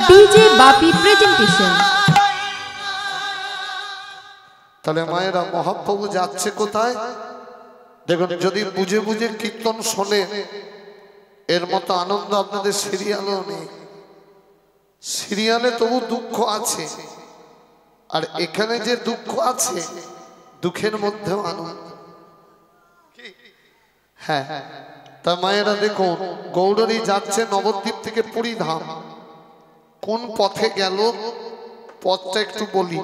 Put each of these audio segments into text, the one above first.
DJ বাপি presentation. তাহলে মায়েরা মহাপ্রভু যাচ্ছে কোথায় দেখুন, যদি বুঝে বুঝে কীর্তন শোনে এর মতো আনন্দ আপনাদের সিরিয়ালেও নেই। সিরিয়ালে তবু দুঃখ আছে, আর এখানে যে দুঃখ আছে দুঃখের মধ্যেও আনন্দ। হ্যাঁ, তা মায়েরা দেখুন, গৌরী যাচ্ছে নবদ্বীপ থেকে পুরী ধাম। কোন পথে গেল পথটা একটু বলি।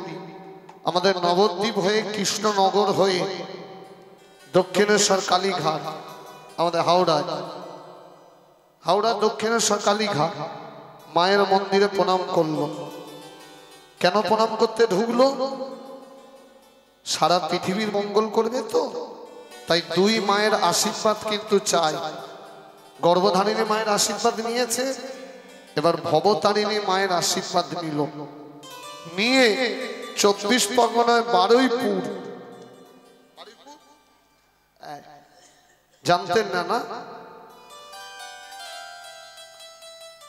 আমাদের নবদ্বীপ হয়ে কৃষ্ণনগর হয়ে দক্ষিণেশ্বর কালীঘাট, আমাদের হাওড়া দক্ষিণেশ্বর কালীঘাট মায়ের মন্দিরে প্রণাম করলো। কেন প্রণাম করতে ঢুকলো? সারা পৃথিবীর মঙ্গল করবে তো, তাই দুই মায়ের আশীর্বাদ কিন্তু চাই। গর্ভধারিণী মায়ের আশীর্বাদ নিয়েছে, এবার ভবতারিণী মায়ের আশীর্বাদ নিল। নিয়ে 24 পরগনায় বারুইপুর, জানতেন না? না,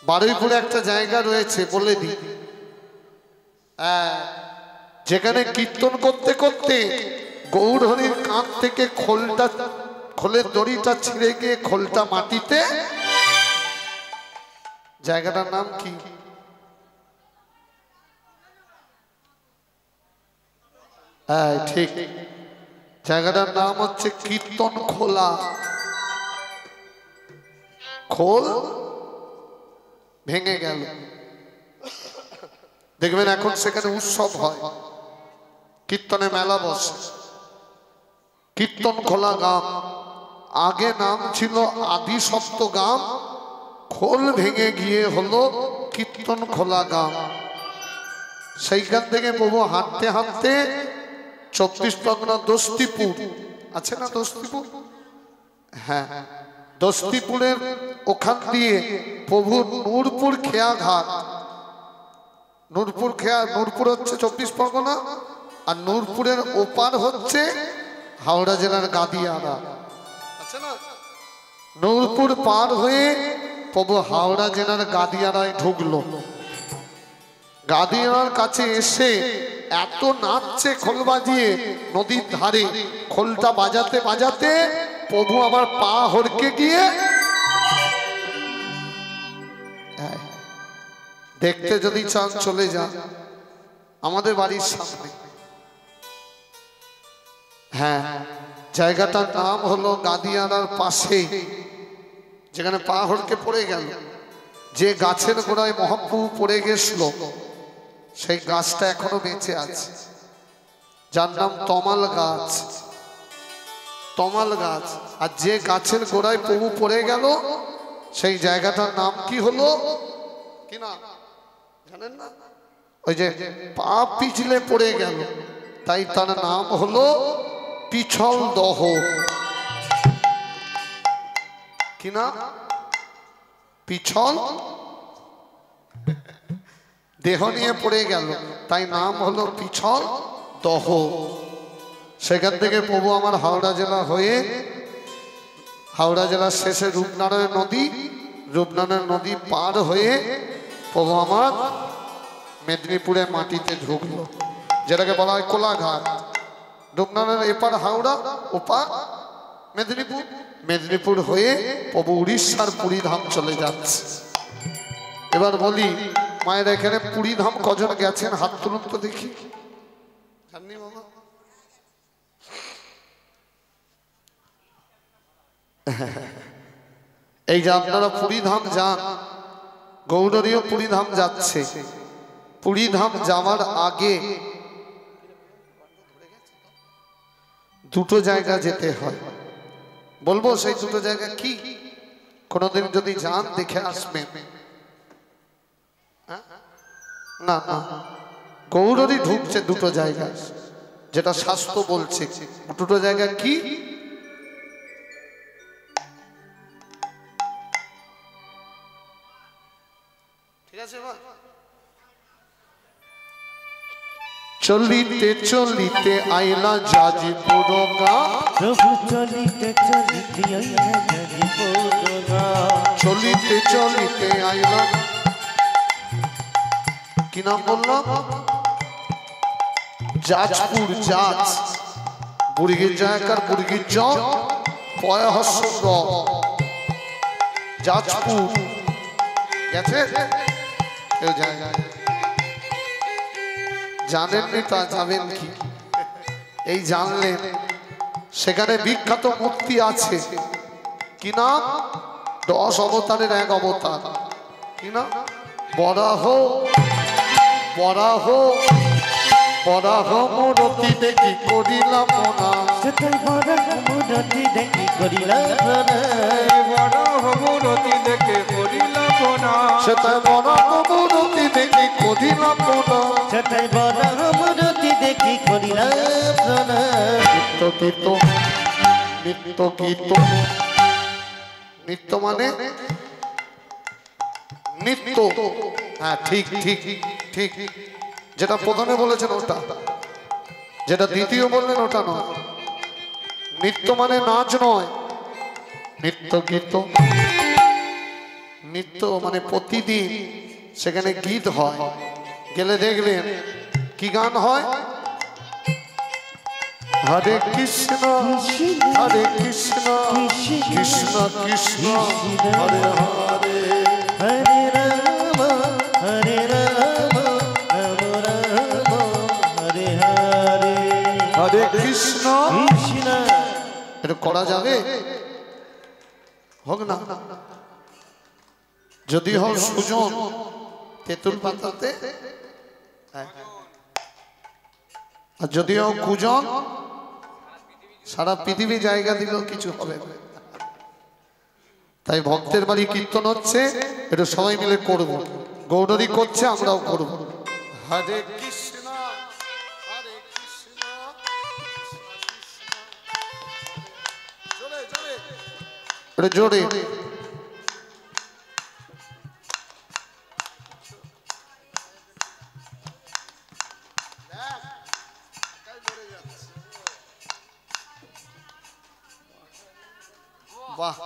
বারুইপুরে একটা জায়গা রয়েছে বলে দি, যেখানে কীর্তন করতে করতে গৌরহরির কাঁধ থেকে খোলের দড়িটা ছিঁড়ে গিয়ে খোলটা মাটিতে। জায়গাটার নাম কি? হ্যাঁ ঠিক, জায়গাটার নাম হচ্ছে কীর্তন খোলা। খোল ভেঙে গেল। দেখবেন এখন সেখানে উৎসব হয়, কীর্তনে মেলা বসে। কীর্তন খোলা গ্রাম, আগে নাম ছিল আদি সপ্ত গ্রাম, খোল ভেঙে গিয়ে হলো কীর্তন খোলা গ্রাম। সেইখান থেকে প্রভু হাঁটতে হাঁটতে 24 পরগনা দস্তিপুর আছে না, দস্তিপুর, হ্যাঁ দস্তিপুরের ওখান দিয়ে প্রভু নূরপুর খেয়াঘাট, নূরপুর হচ্ছে 24 পরগনা, আর নূরপুরের ওপার হচ্ছে হাওড়া জেলার গাদিয়ারা আছে না। নূরপুর পার হয়ে প্রভু হাওড়া জেলার গাদিয়ারায় ঢুকলো। গাদিয়ারার কাছে এসে এত নাচছে খোল বাজিয়ে, নদীর ধারে খোলটা বাজাতে বাজাতে প্রভু আবার পা হড়কে গিয়ে, দেখতে যদি চান চলে যান আমাদের বাড়ির সামনে। হ্যাঁ, জায়গাটার নাম হলো গাদিয়ারার পাশে, যেখানে পা হড়কে পড়ে গেল। যে গাছের গোড়ায় মহাপ্রভু পড়ে গেছিল সেই গাছটা এখনো বেঁচে আছে, যার নাম তমাল গাছ। তমাল গাছ। আর যে গাছের গোড়ায় প্রভু পড়ে গেল সেই জায়গাটার নাম কি হলো কি না জানেন না? ওই যে পা পিছলে পড়ে গেল, তাই তার নাম হলো পিছল দহ। কি না? পিছল দেহ নিয়ে পড়ে গেল, তাই নাম হলো পিছল দহ। সেখান থেকে প্রভু আমার হাওড়া জেলা হয়ে, হাওড়া জেলার শেষে রূপনারায়ণ নদী, রূপনারায়ণ নদী পার হয়ে প্রভু আমার মেদিনীপুরে মাটিতে ঢুকলো, যেটাকে বলা হয় কোলাঘাট। রূপনারায়ণ এপার হাওড়া, ওপার মেদিনীপুর। মেদিনীপুর হয়ে প্রভু উড়িষ্যার পুরী ধাম চলে যাচ্ছে। এবার বলি মায়ের এখানে পুরী ধাম কজন গেছেন হাত তুলুন তো দেখি। জাননি বাবা? এই যে আপনারা পুরী ধাম যান, গৌরীও পুরী ধাম যাচ্ছে। পুরী ধাম যাওয়ার আগে দুটো জায়গা যেতে হয়, বলবো সেই দুটো জায়গা কি? কোনদিন যদি যান দেখে আসবেন। না না, গৌরী ঢুকছে দুটো জায়গা, যেটা শাস্ত্র বলছে। দুটো জায়গা কি? ঠিক আছে ভাই? চলিতে চলিতে আইলা যাজিপুর গাঁ, প্রভু চলিতে চলিতে আইলা যাজিপুর গাঁ, চলিতে চলিতে আইলা কি নাম বললাম? যাজপুর। জাজ বুড়িগির জায়গার বুড়িগির জ পয় হস্য র। যাজপুর গেছে কেউ জায়গায় জানেননি তা যাবেন কি? এই জানলেন সেখানে বিখ্যাত মূর্তি আছে। কি নাম? 10 অবতারের এক অবতার। কি নাম? বরাহ। বরাহ বরাহ মূর্তি দেখি করিলাম না। সেটাই বড় মূরতি দেখি করিলাম না। বরাহ মূরতি দেখে করিলাম না। সেটাই বরাহ মূর্তি দেখি করিলাম না। সেটাই বড় মূরতি দেখি করিলাম না। নিত্য কীর্ত নিত্য কীর্ত। নিত্য মানে নিত্য। হ্যাঁ ঠিক ঠিক ঠিক। যেটা প্রথমে বলেছেন ওটা, যেটা দ্বিতীয় বললেন ওটা নয়। নিত্য মানে নাচ নয়, নিত্য গীত। নিত্য মানে প্রতিদিন সেখানে গীত হয়। গেলে দেখবেন কি গান হয়? হরে কৃষ্ণ হরে কৃষ্ণ কৃষ্ণ কৃষ্ণ হরে হরে। হরে রাম হরে রাম রাম রাম হরে হরে। হরে কৃষ্ণ কৃষ্ণ। এটা করা যাবে? হোক না। যদি হোক সুজন তেঁতুল পাতাতে, আর যদি হোক কুজন সারা পৃথিবী জায়গা দিলেও কিছু হবে না। তাই ভক্তের বাড়ি কীর্তন হচ্ছে, এটা সবাই মিলে করব। গৌরী করছে, আমরাও করব। হরে কৃষ্ণ হরে কৃষ্ণ। জোরে জোরে। বাহ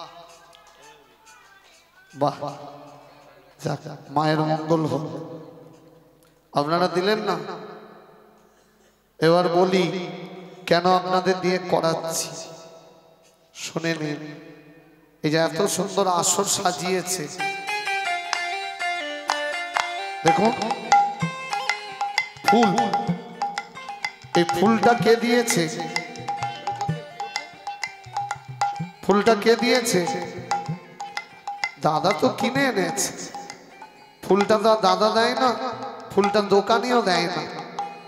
বাহ, যাক মায়ের মঙ্গল হোক। আপনারা দিলেন না, এবার বলি কেন আপনাদের দিয়ে করাচ্ছি শুনে নিন। এই যে এত সুন্দর আসর সাজিয়েছে দেখুন, ফুল। এই ফুলটা কে দিয়েছে? ফুলটা কে দিয়েছে? দাদা তো কিনে এনেছে। ফুলটা তো দাদা দেয় না, ফুলটা দোকানিও দেয় না।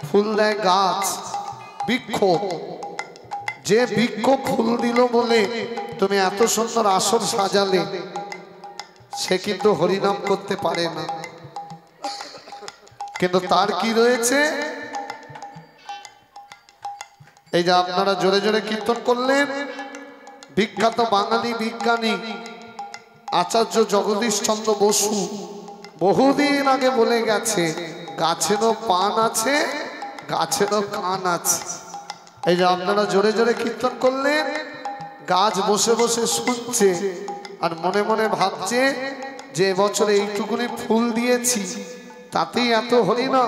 ফুল দেয় গাছ, বৃক্ষ। যে বৃক্ষ ফুল দিল বলে তুমি এত সুন্দর আসর সাজালে, সে কিন্তু হরিনাম করতে পারে না। কিন্তু তার কি রয়েছে? এই যে আপনারা জোরে জোরে কীর্তন করলেন, বিখ্যাত বাঙালি বিজ্ঞানী আচার্য জগদীশ চন্দ্র বসু বহুদিন আগে বলে গেছে, গাছেরও পান আছে, গাছেরও কান আছে। এই যে আপনারা জোরে জোরে কীর্তন করলেন, গাছ বসে বসে শুনছে আর মনে মনে ভাবছে যে বছরে এইটুকুনি ফুল দিয়েছি তাতেই এত হরি না,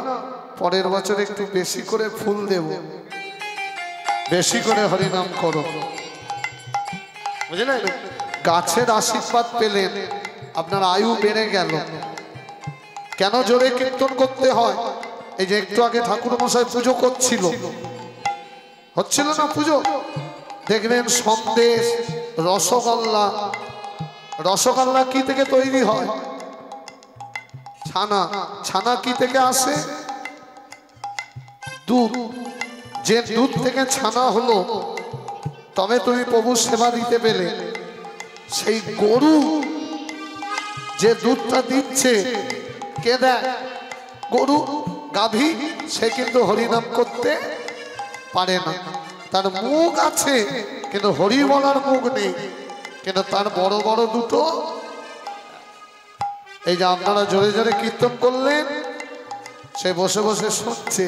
পরের বছর একটু বেশি করে ফুল দেব, বেশি করে হরিনাম করো। বুঝলেন? গাছের আশীর্বাদ পেলেন, আপনার আয়ু বেড়ে গেল। কেন জোরে কীর্তন করতে হয়? এই যে একটু আগে ঠাকুর মশাই পুজো করছিল, হচ্ছিল না পুজো? দেখবেন সন্দেশ, রসগোল্লা। রসগোল্লা কি থেকে তৈরি হয়? ছানা। ছানা কি থেকে আসে? দুধ। যে দুধ থেকে ছানা হলো, তবে তুমি প্রভুর সেবা দিতে পেলে। সেই গরু যে দুধটা দিচ্ছে, কে দেয়? গরু, গাভী। সে কিন্তু হরিনাম করতে পারে না। তার মুখ আছে কিন্তু হরি বলার মুখ নেই, কিন্তু তার বড় বড় দুটো। এই যে আপনারা জোরে জোরে কীর্তন করলেন, সে বসে বসে শুনছে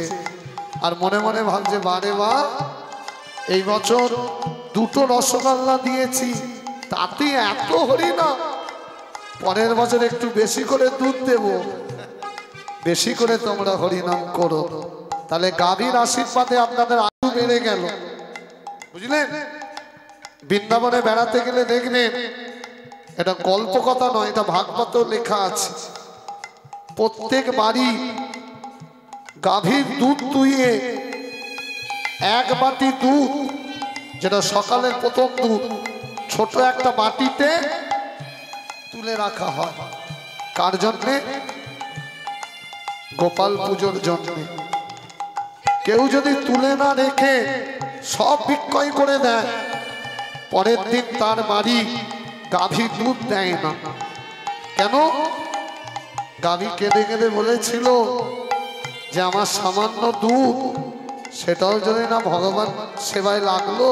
আর মনে মনে ভাবছে, বারে বা এই বছর দুটো রসগোল্লা দিয়েছি, তাতে এত হরি না, পরের বছর একটু বেশি করে দুধ দেব, বেশি করে তোমরা হরিনাম করো, তাহলে গাভীর আশীর্বাদে আপনাদের আয়ু বেড়ে গেল। বুঝলেন? বৃন্দাবনে বেড়াতে গেলে দেখবেন, এটা গল্প কথা নয়, এটা ভাগবতেও লেখা আছে, প্রত্যেক বাড়ি গাভীর দুধ দুইয়ে এক বাটি দুধ, যেটা সকালের প্রথম দুধ, ছোট একটা বাটিতে তুলে রাখা হয়। কার জন্যে? গোপাল পুজোর জন্যে। কেউ যদি তুলে না রেখে সব বিক্রয় করে দেয়, পরের দিন তার বাড়ি গাভী দুধ দেয় না। কেন? গাভী কেঁদে কেঁদে বলেছিল যে আমার সামান্য দুধ, সেটাও যদি না ভগবান সেবায় লাগলো,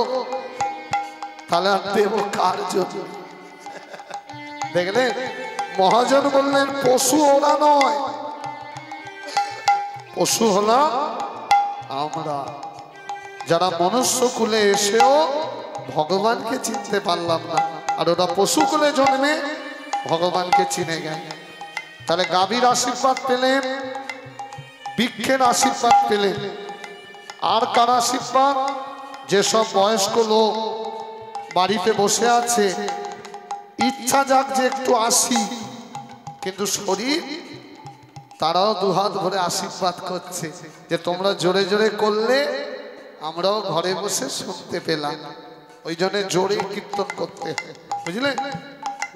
তাহলে আর দেব কার জন্য? দেখলেন? মহাজন বললেন পশু ওরা নয়, পশু হলাম আমরা, যারা মনুষ্য কুলে এসেও ভগবানকে চিনতে পারলাম না, আর ওরা পশু কুলে জন্মে ভগবানকে চিনে গেল। তাহলে গাভীর আশীর্বাদ পেলেন, বৃক্ষের আশীর্বাদ পেলেন, আর কার আশীর্বাদ? যেসব বয়স্ক লোক বাড়িতে বসে আছে, ইচ্ছা যাক যে একটু আসি, কিন্তু শরীর, তারাও দুহাত ভরে আশীর্বাদ করছে যে তোমরা জোরে জোরে করলে আমরাও ঘরে বসে শুনতে পেলাম। ওই জন্য জোরে কীর্তন করতে, বুঝলে?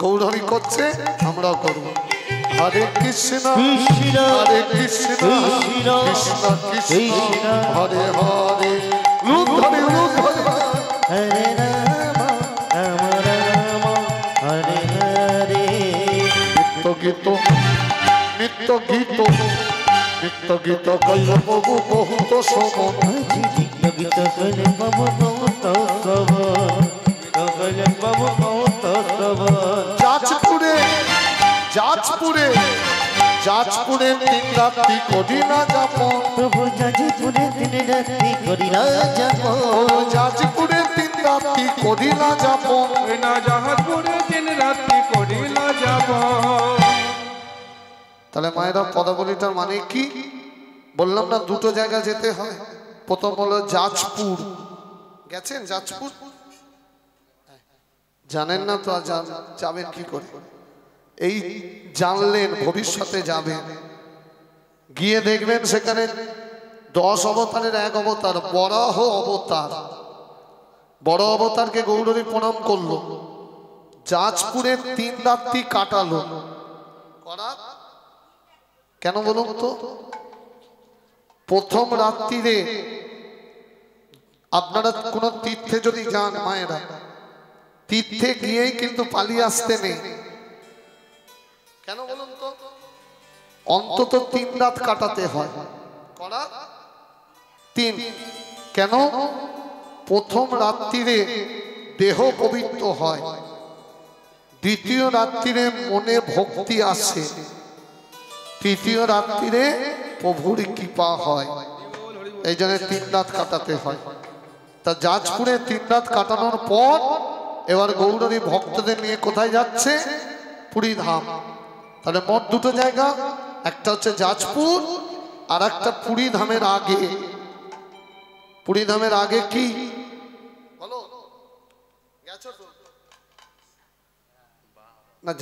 গৌরহরি করছে, আমরাও করব। হরে কৃষ্ণ হরে কৃষ্ণ কৃষ্ণ কৃষ্ণ হরে হরে, রূপ ধরে রূপ ধরে, হরে রাম রাম রাম হরে হরে। নিত্য গীত নিত্য গীত নিত্য গীত কইল প্রভু বহুত শোভন। আজি নিত্য গীত কইলে বাবু বহুত শ্রবণ, কইলে বাবু বহুত শ্রবণ। যাজপুরে যাজপুরে যাজপুরে তিন রাত্রি করি না যাপন, প্রভু যাজপুরে দিন রাত্রি করিলা যাপন, যাজপুরে তিন রাত্রি করি না যাপন। না জাহাজপুরে দিন রাত্রি করিলা যাব। তাহলে মায়েরা পদাবলীটার মানে কি? বললাম না দুটো জায়গা যেতে হয়। প্রথম হলো যাজপুর, গেছেন যাজপুর? জানেন না তো, যাবেন কি করে? এই জানলেন, ভবিষ্যতে যাবেন, গিয়ে দেখবেন সেখানে 10 অবতারের এক অবতার বরাহ অবতার, বড় অবতারকে গৌরী প্রণাম করলো, যাজপুরে 3 রাত্রি কাটালো। কেন বলুন তো? প্রথম রাত্রিরে আপনারা কোন তীর্থে যদি যান মায়েরা, তীর্থে গিয়েই কিন্তু পালিয়ে আসতে নেই। কেন বলুন তো? অন্তত 3 রাত কাটাতে হয়। করা 3। কেন? প্রথম রাত্রিরে দেহ পবিত্র হয়, দ্বিতীয় রাত্রিরে মনে ভক্তি আসে, তৃতীয় রাত্রিরে প্রভুর কৃপা হয়। এই জন্য 3 রাত কাটাতে হয়। তা যাজপুরে 3 রাত কাটানোর পর এবার গৌরী ভক্তদের নিয়ে কোথায় যাচ্ছে? পুরী ধাম। তাহলে মোট দুটো জায়গা, একটা হচ্ছে যাজপুর আর একটা পুরী ধামের আগে। পুরী ধামের আগে কি বলো? গেছো তো না?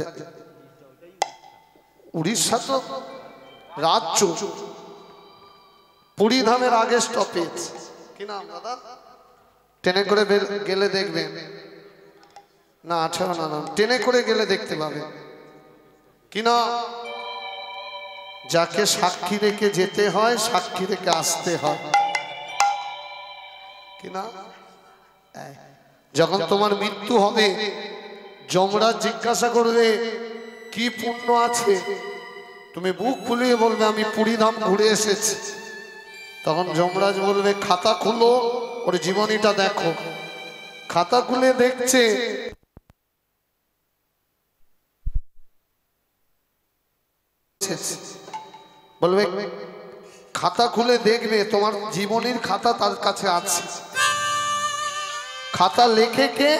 উড়িষ্যা তো রাজ্য, পুরী ধামের আগে স্টপেজ। কি নাম দাদা? ট্রেনে করে গেলে দেখবেন না, 18 না, ট্রেনে করে গেলে দেখতে পাবে। কি না? যাকে সাক্ষী রেখে যেতে হয়, সাক্ষী রেখে আসতে হয়। কি না? যখন তোমার মৃত্যু হবে, যমরাজ জিজ্ঞাসা করবে কি পুণ্য আছে, তুমি বুক ফুলিয়ে বলবে আমি পুরী ধাম ঘুরে এসেছি। তখন যমরাজ বলবে খাতা খুলো, ওর জীবনীটা দেখো। খাতা খুলে দেখছে বলবে, খাতা খুলে দেখবে তোমার জীবনীর খাতা তার কাছে আছে। খাতা লেখে কে?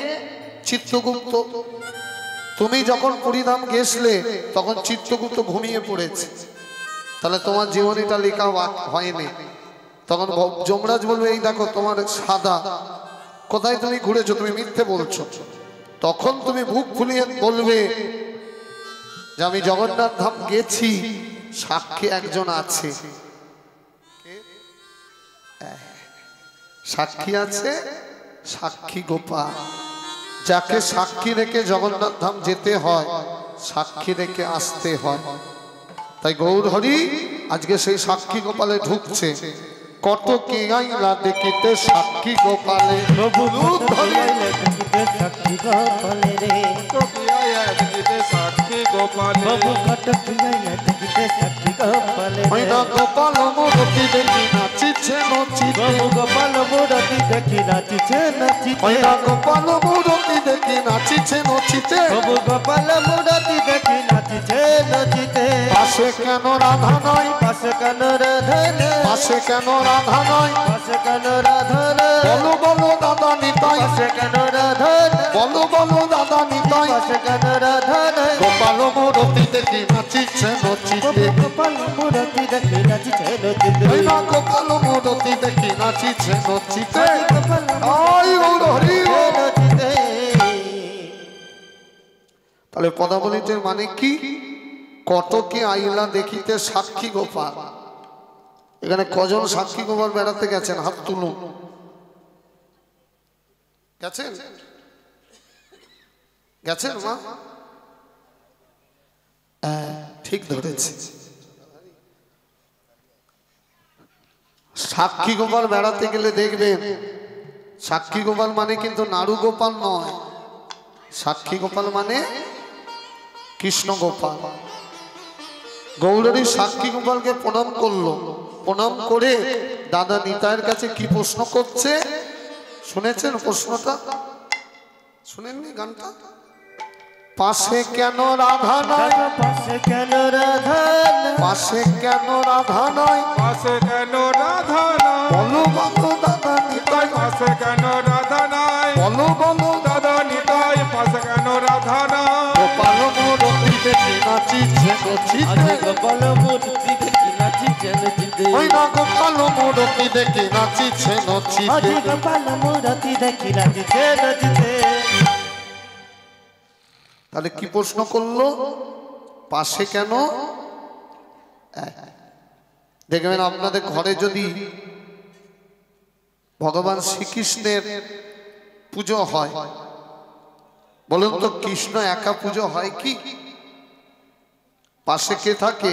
চিত্রগুপ্ত। তুমি যখন পুরীধাম গেছলে তখন চিত্রগুপ্ত ঘুমিয়ে পড়েছে। তাহলে তোমার জীবনীটা লেখা হয়নি। তখন যমরাজ বলবে এই দেখো তোমার সাদা, কোথায় তুমি ঘুরেছো, তুমি মিথ্যে বলছো। তখন তুমি মুখ ফুলিয়ে বলবে যে আমি জগন্নাথ ধাম গেছি, সাক্ষী একজন আছে। সাক্ষী আছে, সাক্ষী গোপাল, যাকে সাক্ষী রেখে জগন্নাথ ধাম যেতে হয়, সাক্ষী রেখে আসতে হয়। তাই গৌর হরি আজকে সেই সাক্ষী গোপালে ঢুকছে। কত কি আইলা দেখিতে সাক্ষী গোপালে, প্রভু সাক্ষী গোপালে রে, সাক্ষী গোপালে প্রভু কটকিয়া দেখিতে সাক্ষী গোপালে রে, ওইটা গোপাল মূরতি দেখি নাচিছে নচিতে, প্রভু গোপাল মূরতি দেখি নাচিছে নাচিতে, ওইটা গোপাল মূরতি দেখি নাচিছে নচিতে, প্রভু গোপাল মূরতি দেখি নাচিছে নাচিতে। পাশে কেন রাধা নয়, পাশে কেন রাধা নাই, পাশে কেন রাধা নয়, পাশে কেন রাধা নাই, বলো বলো দাদা নিতাই, পাশে কেন রাধা নাই, বলো বলো দাদা নিতাই, পাশে কেন রাধা নাই, গোপাল মূরতি দেখি নাচিছে নচিতে, প্রভু গোপাল মূরতি দেখি নাচিছে নাচিতে, ওইটা গোপাল মূরতি দেখি নাচিছে নচিতে। গোপাল আই গৌর হরি ও। নাচিতে। তাহলে পদাবলীটির মানে কি? কটকে আইলা দেখিতে সাক্ষী গোপাল। এখানে কজন সাক্ষী গোপাল বেড়াতে গেছেন? হাত তুলুন। গেছেন? গেছেন মা? ঠিক ধরেছে। সাক্ষী গোপাল বেড়াতে গেলে দেখবেন, সাক্ষী গোপাল মানে কিন্তু নাড়ু গোপাল নয়। সাক্ষী গোপাল মানে কৃষ্ণ গোপাল। গৌরী সাক্ষী গোপালকে প্রণাম করলো, প্রণাম করে দাদা নিতাইয়ের কাছে কি প্রশ্ন করছে শুনেছেন? প্রশ্নটা শুনেননি? গানটা পাশে কেন রাধা নয়, পাশে কেন রাধা নাই, পাশে কেন রাধা নয়, পাশে কেন রাধা নাই, বলো বলো দাদা নিতাই, পাশে কেন রাধা নাই, বলো বলো দাদা নিতাই পাশে কেন রাধা নাই, গোপাল মূরতি দেখি নাচিছে নচিতে, গোপাল মূর্তি দেখি নাচিছে নাচিতে, ওই না গোপাল মূরতি দেখি নাচিছে নচিতে। গোপাল মূর্তি দেখি নাচিছে নাচিতে। তাহলে কি প্রশ্ন করলো? পাশে কেন? দেখবেন আপনাদের ঘরে যদি ভগবান শ্রীকৃষ্ণের পুজো হয়, বলুন তো কৃষ্ণ একা পুজো হয় কি? পাশে কে থাকে?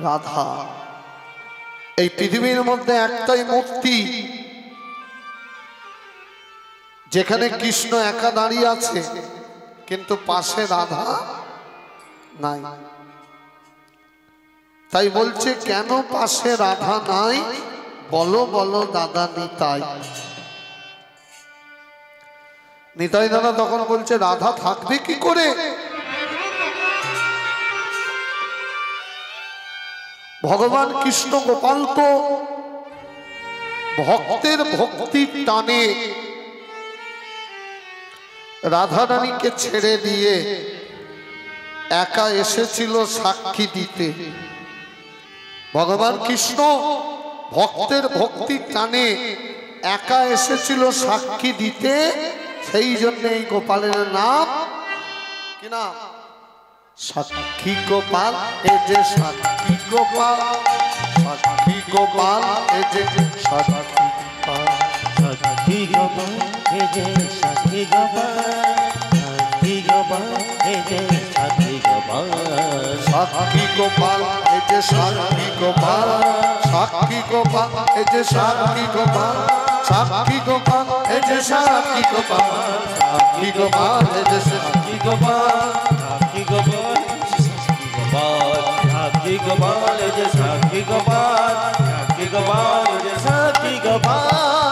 রাধা। এই পৃথিবীর মধ্যে একটাই মূর্তি যেখানে কৃষ্ণ একা দাঁড়িয়ে আছে, কিন্তু পাশে রাধা নাই। তাই বলছে কেন পাশে রাধা নাই, বলো বলো দাদা নিতাই। নিতাই দাদা তখন বলছে রাধা থাকবে কি করে? ভগবান কৃষ্ণ গোপাল তো ভক্তের ভক্তির টানে রাধা রানীকে ছেড়ে দিয়ে একা এসেছিল সাক্ষী দিতে। ভগবান কৃষ্ণ ভক্তের ভক্তির টানে একা এসেছিল সাক্ষী দিতে, সেই জন্য এই গোপালের নাম কি নাম? সাক্ষী গোপাল। এ যে সাক্ষী গোপাল, সাক্ষী গোপাল, এ যে সাক্ষী গোপাল, সাক্ষী গোপাল হে যে সাক্ষী গোপাল, সাক্ষী গোপাল হে যে সাক্ষী গোপাল, সাক্ষী গোপাল, এ যে সাক্ষী গোপাল, সাক্ষী গোপাল, এ যে সাক্ষী গোপাল, সাক্ষী গোপাল, এ যে সাক্ষী গোপাল, সাক্ষী গোপাল, এ যে সাক্ষী গোপাল, সাক্ষী গোপাল, সাক্ষী গোপাল হে যে সাক্ষী গোপাল, সাক্ষী গোপাল হে যে সাক্ষী গোপাল।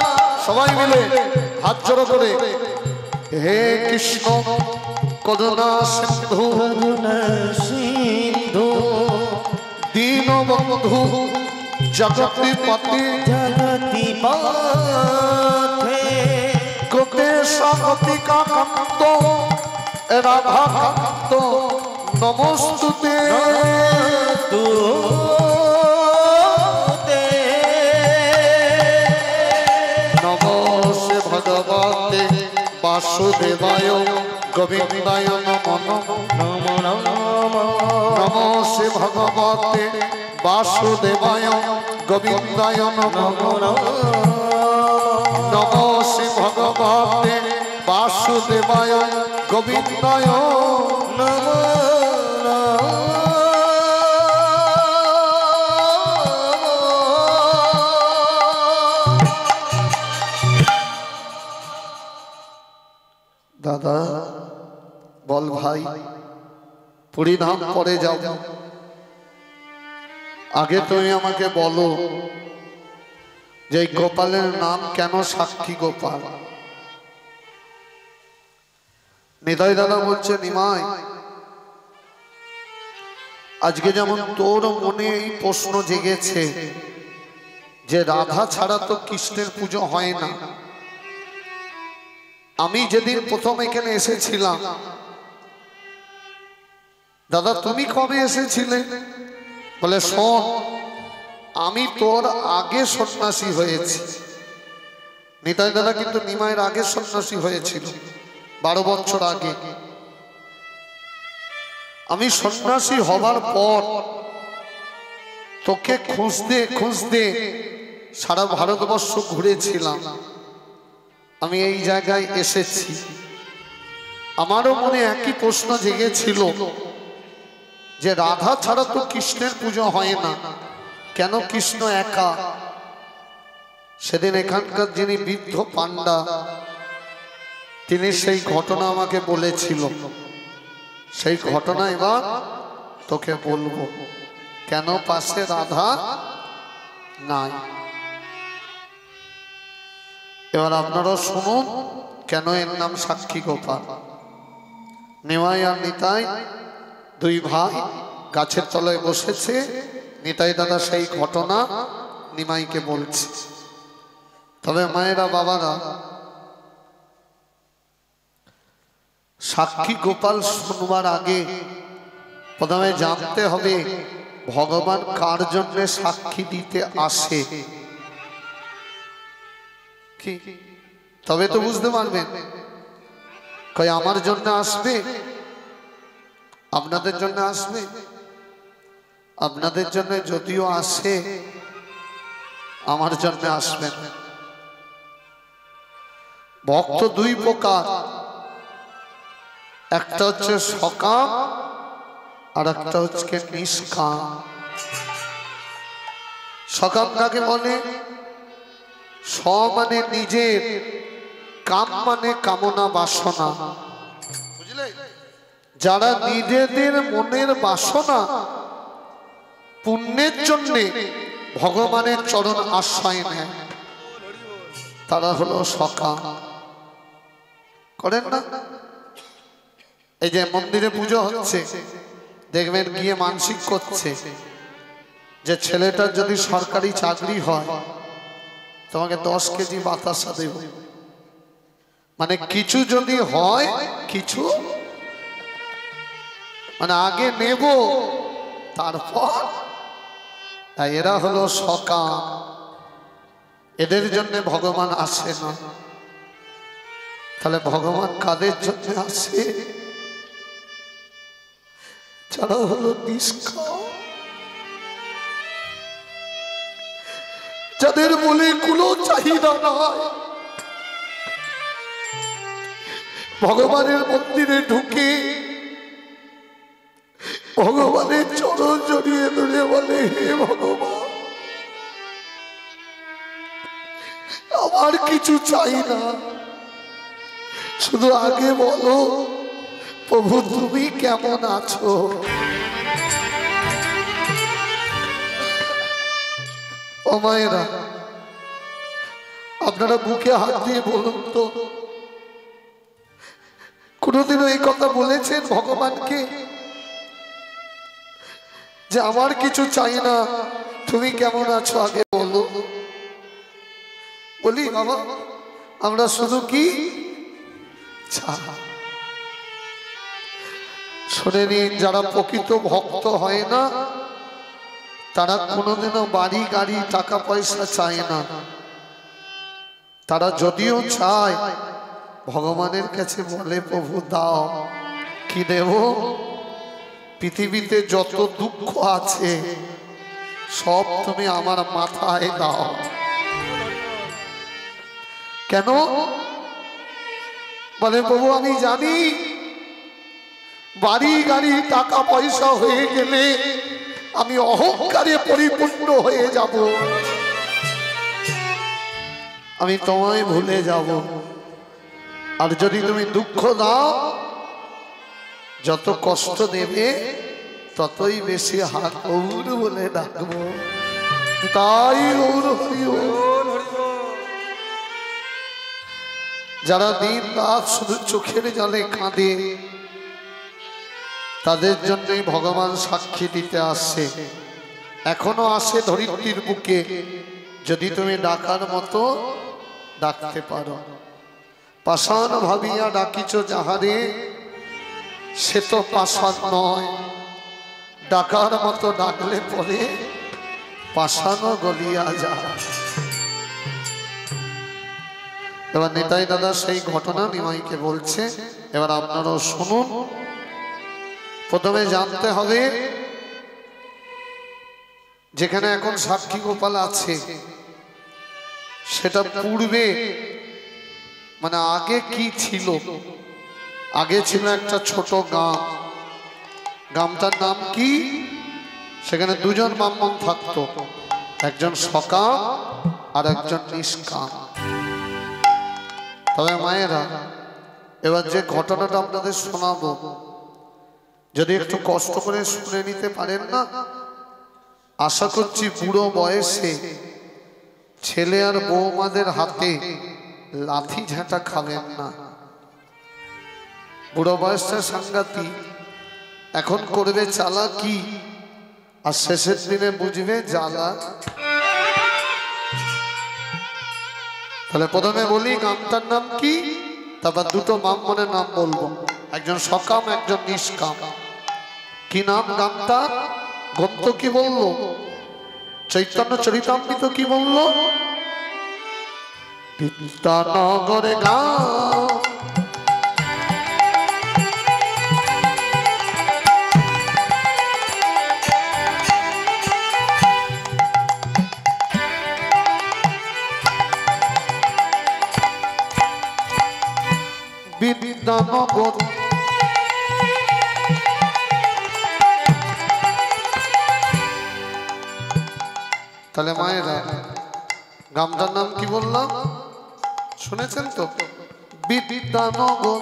সবাই মিলে হাত জড়ো করে হে কৃষ্ণ করুণা সিন্ধু করুণা সিন্ধু দীনবন্ধু জগৎপতি জগৎপতে গোপেশ গোপিকা কান্ত রাধা কান্ত নমস্তুতে নমস্তে ভগবতে বাসুদেবায় গোবিন্দায় নমো নমো নমস্তে ভগবতে বাসুদেবায় গোবিন্দায় নমো নমো নমস্তে ভগবতে বাসুদেবায় গোবিন্দায় নমো দাদা বল ভাই পরিধাম পরে যাও আগে তুমি আমাকে বলো যে গোপালের নাম কেন সাক্ষী গোপাল নিতাই দাদা বলছে নিমাই আজকে যেমন তোর মনে এই প্রশ্ন জেগেছে যে রাধা ছাড়া তো কৃষ্ণের পুজো হয় না আমি যেদিন প্রথম এখানে এসেছিলাম দাদা তুমি কবে এসেছিলে বলে শোন আমি তোর আগে সন্ন্যাসী হয়েছি নিতাই দাদা কিন্তু নিমাইয়ের আগে সন্ন্যাসী হয়েছিল 12 বছর আগে আমি সন্ন্যাসী হবার পর তোকে খুঁজতে খুঁজতে সারা ভারতবর্ষ ঘুরেছিলাম আমি এই জায়গায় এসেছি আমারও মনে একই প্রশ্ন জেগেছিল যে রাধা ছাড়া তো কৃষ্ণের পুজো হয় না কেন কৃষ্ণ একা সেদিন এখানকার যিনি বৃদ্ধ পান্ডা তিনি সেই ঘটনা আমাকে বলেছিল সেই ঘটনা এবার তোকে বলবো কেন পাশে রাধা নাই এবার আপনারা শুনুন কেন এর নাম সাক্ষী গোপাল নিমাই আর নিতাই দুই ভাই গাছের তলায় বসেছে নিতাই দাদা সেই ঘটনা নিমাইকে বলছে তবে মায়েরা বাবারা সাক্ষী গোপাল শুনবার আগে প্রথমে জানতে হবে ভগবান কার জন্য সাক্ষী দিতে আসে কি তবে তো বুঝতে পারবেন কই আমার জন্য আসবে আপনাদের জন্য আসবে আপনাদের জন্য যদিও আসে আমার জন্য আসবে না ভক্ত দুই প্রকার একটা হচ্ছে সকাম আর একটা হচ্ছে নিষ্কাম সকাম কাকে বলে স মানে নিজের কাম মানে কামনা বাসনা বুঝলে যারা নিজেদের মনের বাসনা পুণ্যের জন্য ভগবানের চরণ আশ্রয় নেয় তারা হলো সকাম করেন না এই যে মন্দিরে পুজো হচ্ছে দেখবেন গিয়ে মানসিক করছে যে ছেলেটার যদি সরকারি চাকরি হয় তোমাকে 10 কেজি বাতাসা দেব মানে কিছু যদি হয় কিছু মানে আগে নেব তারপর এরা হলো সকাম এদের জন্য ভগবান আসে না তাহলে ভগবান কাদের জন্য আসে যারা হলো নিষ্কাম যাদের বলে কোনো চাহিদা নয় ভগবানের মন্দিরে ঢুকে ভগবানের চরণ জড়িয়ে ধরে বলে হে ভগবান আমার কিছু চাই না শুধু আগে বলো প্রভু তুমি কেমন আছো ও মায়েরা আপনারা বুকে হাত দিয়ে বলুন তো কোনদিনও এই কথা বলেছেন ভগবানকে যে আমার কিছু চাই না তুমি কেমন আছো আগে বলো বলি বাবা আমরা শুধু কি শুনে নিন, যারা প্রকৃত ভক্ত হয় না তারা কোনোদিনও বাড়ি গাড়ি টাকা পয়সা চায় না। তারা যদিও চায় ভগবানের কাছে বলে, প্রভু দাও, কি দেব? পৃথিবীতে যত দুঃখ আছে সব তুমি আমার মাথায় দাও। কেন? বলে, প্রভু আমি জানি বাড়ি গাড়ি টাকা পয়সা হয়ে গেলে আমি অহংকারে পরিপূর্ণ হয়ে যাব, আমি তোমায় ভুলে যাব। আর যদি তুমি দুঃখ দাও, যত কষ্ট দেবে ততই বেশি হাত গৌর বলে ডাকবো। তাই গৌর হরি বল। যারা দিন রাত শুধু চোখের জলে কাঁদে তাদের জন্যই ভগবান সাক্ষী দিতে আসছে, এখনো আসে ধরিত্রীর বুকে, যদি তুমি ডাকার মতো ডাকতে পারো। পাষাণ ভাবিয়া ডাকিছ যাহারে, সে তো পাষাণ নয়, ডাকার মতো ডাকলে পরে পাষাণও গলিয়া যায়। এবার নিতাই দাদা সেই ঘটনা নিমাইকে বলছে, এবার আপনারাও শুনুন। প্রথমে জানতে হবে, যেখানে এখন সাক্ষী গোপাল আছে সেটা পূর্বে মানে আগে কি ছিল? আগে ছিল একটা ছোট গ্রাম, গ্রামটার নাম কি? সেখানে দুজন ব্রাহ্মণ থাকতো, একজন সকাম আর একজন নিষ্কাম। তবে মায়েরা, এবার যে ঘটনাটা আপনাদের শোনাবো, যদি একটু কষ্ট করে শুনে নিতে পারেন না, আশা করছি বুড়ো বয়সে ছেলে আর বৌমাদের হাতে লাঠি ঝাঁটা খাবেন না। বুড়ো বয়সটা সাংঘাতিক, এখন করবে চালাকি আর শেষের দিনে বুঝবে জ্বালা। তাহলে প্রথমে বলি গ্রামটার নাম কি, তারপর দুটো ব্রাহ্মণের নাম বলবো, একজন সকাম একজন নিষ্কাম। কি নাম গ্রামটা? গ্রন্থ কি বললো? চৈতন্য চরিতামৃত কি বললো? বিদ্যানগরে গ্রাম। বিদ্যানগর তাহলে মায়েরা গ্রামটার নাম কি বললাম শুনেছেন তো? বিদ্যানগর।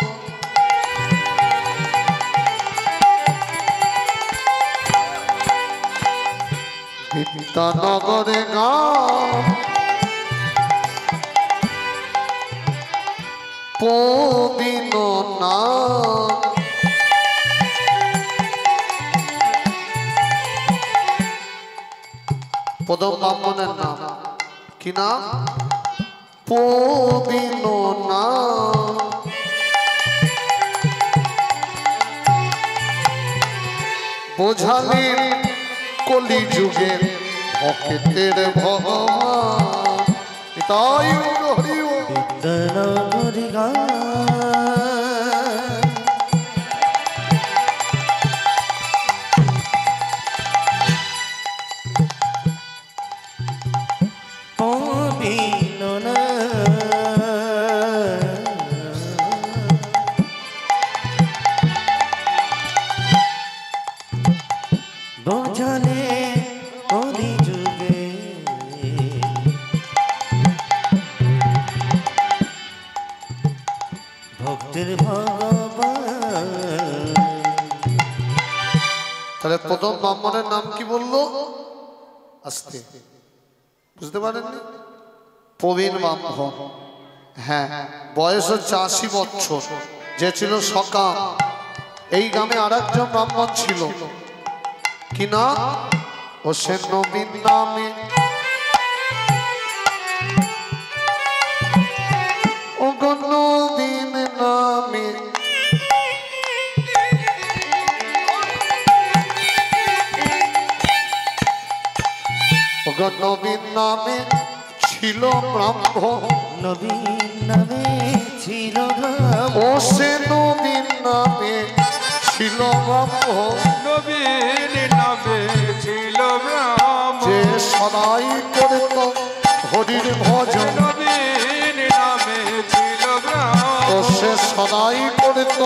বিদ্যানগরে গ্রাম প্রবীণ নাম, প্রথম ব্রাহ্মণের নাম কি নাম? প্রবীণ নাম। বোঝালেন কলি যুগের ভক্তের ভগবান। তাই হরি বিদ্যানগরী তাহলে প্রথম ব্রাহ্মণের নাম কি বললো? আস্তে বুঝতে পারেননি? প্রবীণ ব্রাহ্মণ। হ্যাঁ, বয়স হচ্ছে 80 বছর। যে ছিল সকাম। এই গ্রামে আর একজন ব্রাহ্মণ ছিল, কি না? ও সে নবীন নামে, ও নবীন নামে নবীন নামে ছিল ব্রাহ্মণ, নবীন নামে ছিল ও সে নবীন নামে ছিল ব্রাহ্মণ, নবীন নামে ছিল ব্রাহ্মণ, যে সদাই করত হরির ভজন, নবীন নামে ছিল ব্রাহ্মণ, ও সে সদাই করত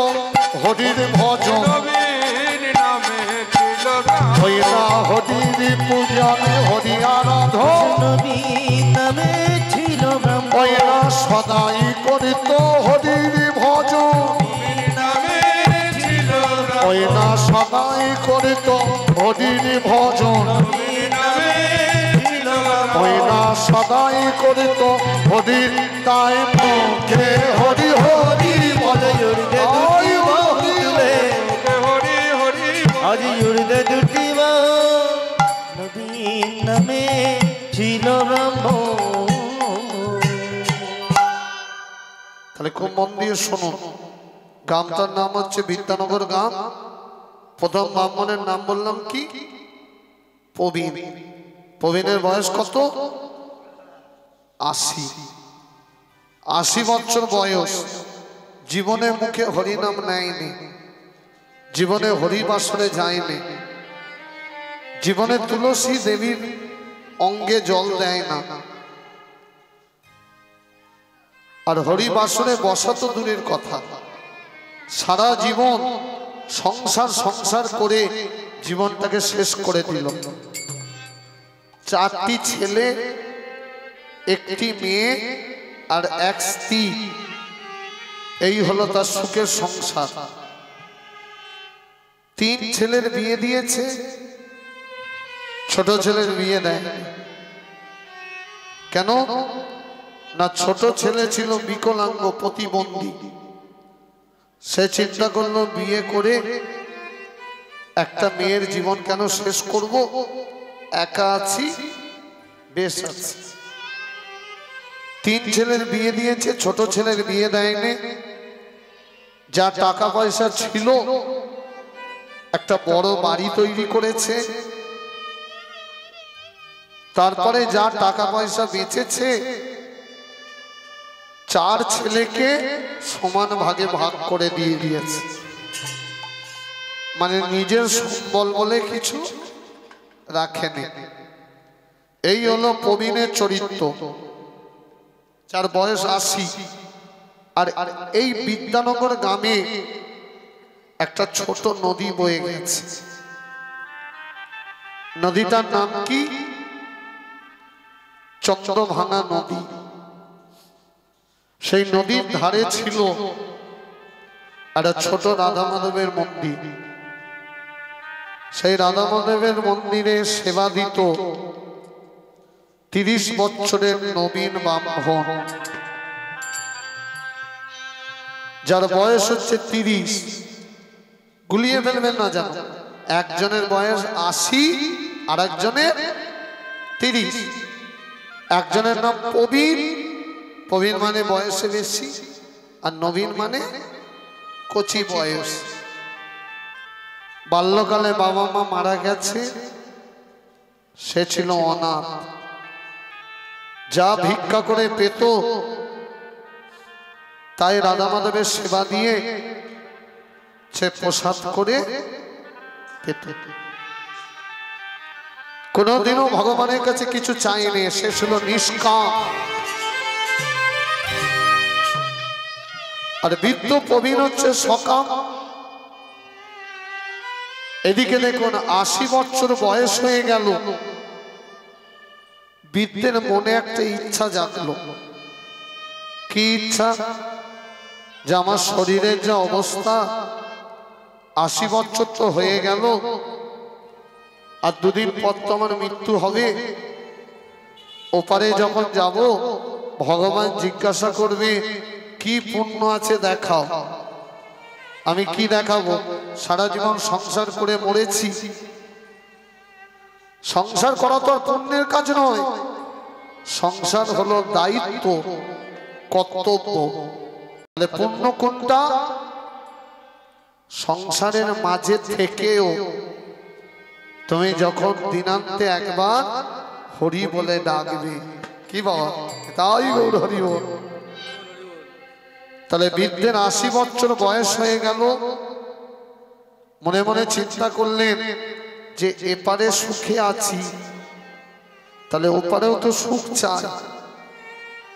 হরির ভজন, নবীন নামে ছিল ব্রাহ্মণ, ওই না হরির পূজনে হরি আরাধন, নবীন নামে ছিল ব্রাহ্মণ, ওই না সদাই করত হরির ভজন, নামে ছিল ওই না সদাই করত হরির ভজন, নামে ছিল ওই না সদাই করত হরির, তাই মুখে হরি হরি বলে জুড়তে ওই দুটি বাহু হরি তুলে, হরি হরি আজ জুড়তে দুটি বাহু, নবীন নামে ছিল ব্রাহ্মণ। তাহলে খুব মন দিয়ে শুনুন, গ্রামটার নাম হচ্ছে বিদ্যানগর গ্রাম। প্রথম ব্রাহ্মণের নাম বললাম কি? প্রবীণ। প্রবীণের বয়স কত? ৮০। ৮০ বছর বয়স। জীবনে মুখে হরিনাম নেয়নি, জীবনে হরিবাসরে যায়নি, জীবনে তুলসী দেবীর অঙ্গে জল দেয় না, আর হরিবাসরে বসা তো দূরের কথা, সারা জীবন সংসার সংসার করে জীবনটাকে শেষ করে দিল। 4টি ছেলে, 1টি মেয়ে আর 1 স্ত্রী, এই হলো তার সুখের সংসার। 3 ছেলের বিয়ে দিয়েছে, ছোট ছেলের বিয়ে দেয় কেন না? ছোট ছেলে ছিল বিকলাঙ্গ, প্রতিবন্ধী। সে চিন্তা করলো বিয়ে করে একটা মেয়ের জীবন কেন শেষ করব, একা আছি, বেশ আছে। 3 ছেলের বিয়ে দিয়েছে, ছোট ছেলের বিয়ে দেয়নি। যা টাকা পয়সা ছিল একটা বড় বাড়ি তৈরি করেছে, তারপরে যা টাকা পয়সা বেঁচেছে 4 ছেলেকে সমান ভাগে ভাগ করে দিয়ে দিয়েছে। মানে নিজের সম্বল বলে কিছু রাখেনি। এই হলো প্রবীণের চরিত্র, যার বয়স 80। আর এই বিদ্যানগর গ্রামে একটা ছোট নদী বয়ে গেছে। নদীটার নাম কি? চন্দ্রভাঙা নদী। সেই নদীর ধারে ছিল একটা ছোট রাধা মাধবের মন্দির। সেই রাধা মাধবের মন্দিরে সেবা দিত 30 বছরের নবীন ব্রাহ্মণ, যার বয়স হচ্ছে 30। গুলিয়ে ফেলবেন না যেন, একজনের বয়স 80 আর একজনের 30। একজনের নাম প্রবীণ। প্রবীণ মানে বয়সে বেশি, আর নবীন মানে কচি বয়স। বাল্যকালে বাবা মা মারা গেছে, সে ছিল অনাথ। যা ভিক্ষা করে পেত তাই রাধা মাধবের সেবা দিয়ে সে প্রসাদ করে পেত। কোনদিনও ভগবানের কাছে কিছু চায়নি, সে ছিল নিষ্কাম। আর বৃদ্ধ প্রবীণ হচ্ছে সকাম। এদিকে দেখুন 80 বছর বয়স হয়ে গেল, বৃদ্ধের মনে একটা ইচ্ছা জাগলো। কি ইচ্ছা? যে আমার শরীরের যে অবস্থা, 80 বছর তো হয়ে গেল, আর 2 দিন পর তো আমার মৃত্যু হবে। ওপারে যখন যাব ভগবান জিজ্ঞাসা করবে কি পুণ্য আছে দেখাও। আমি কি দেখাবো? সারা জীবন সংসার করে মরেছি। সংসার করা তো আর পুণ্যের কাজ নয়, সংসার হলো দায়িত্ব, কর্তব্য। তাহলে পুণ্য কোনটা? সংসারের মাঝে থেকেও তুমি যখন দিনান্তে একবার হরি বলে ডাকবে। কি বাবা, তাই গৌর হরি বল। তাহলে বৃদ্ধের ৮০ বছর বয়স হয়ে গেল, মনে মনে চিন্তা করলেন যে এপারে সুখে আছি, তাহলে ওপারেও তো সুখ চাই।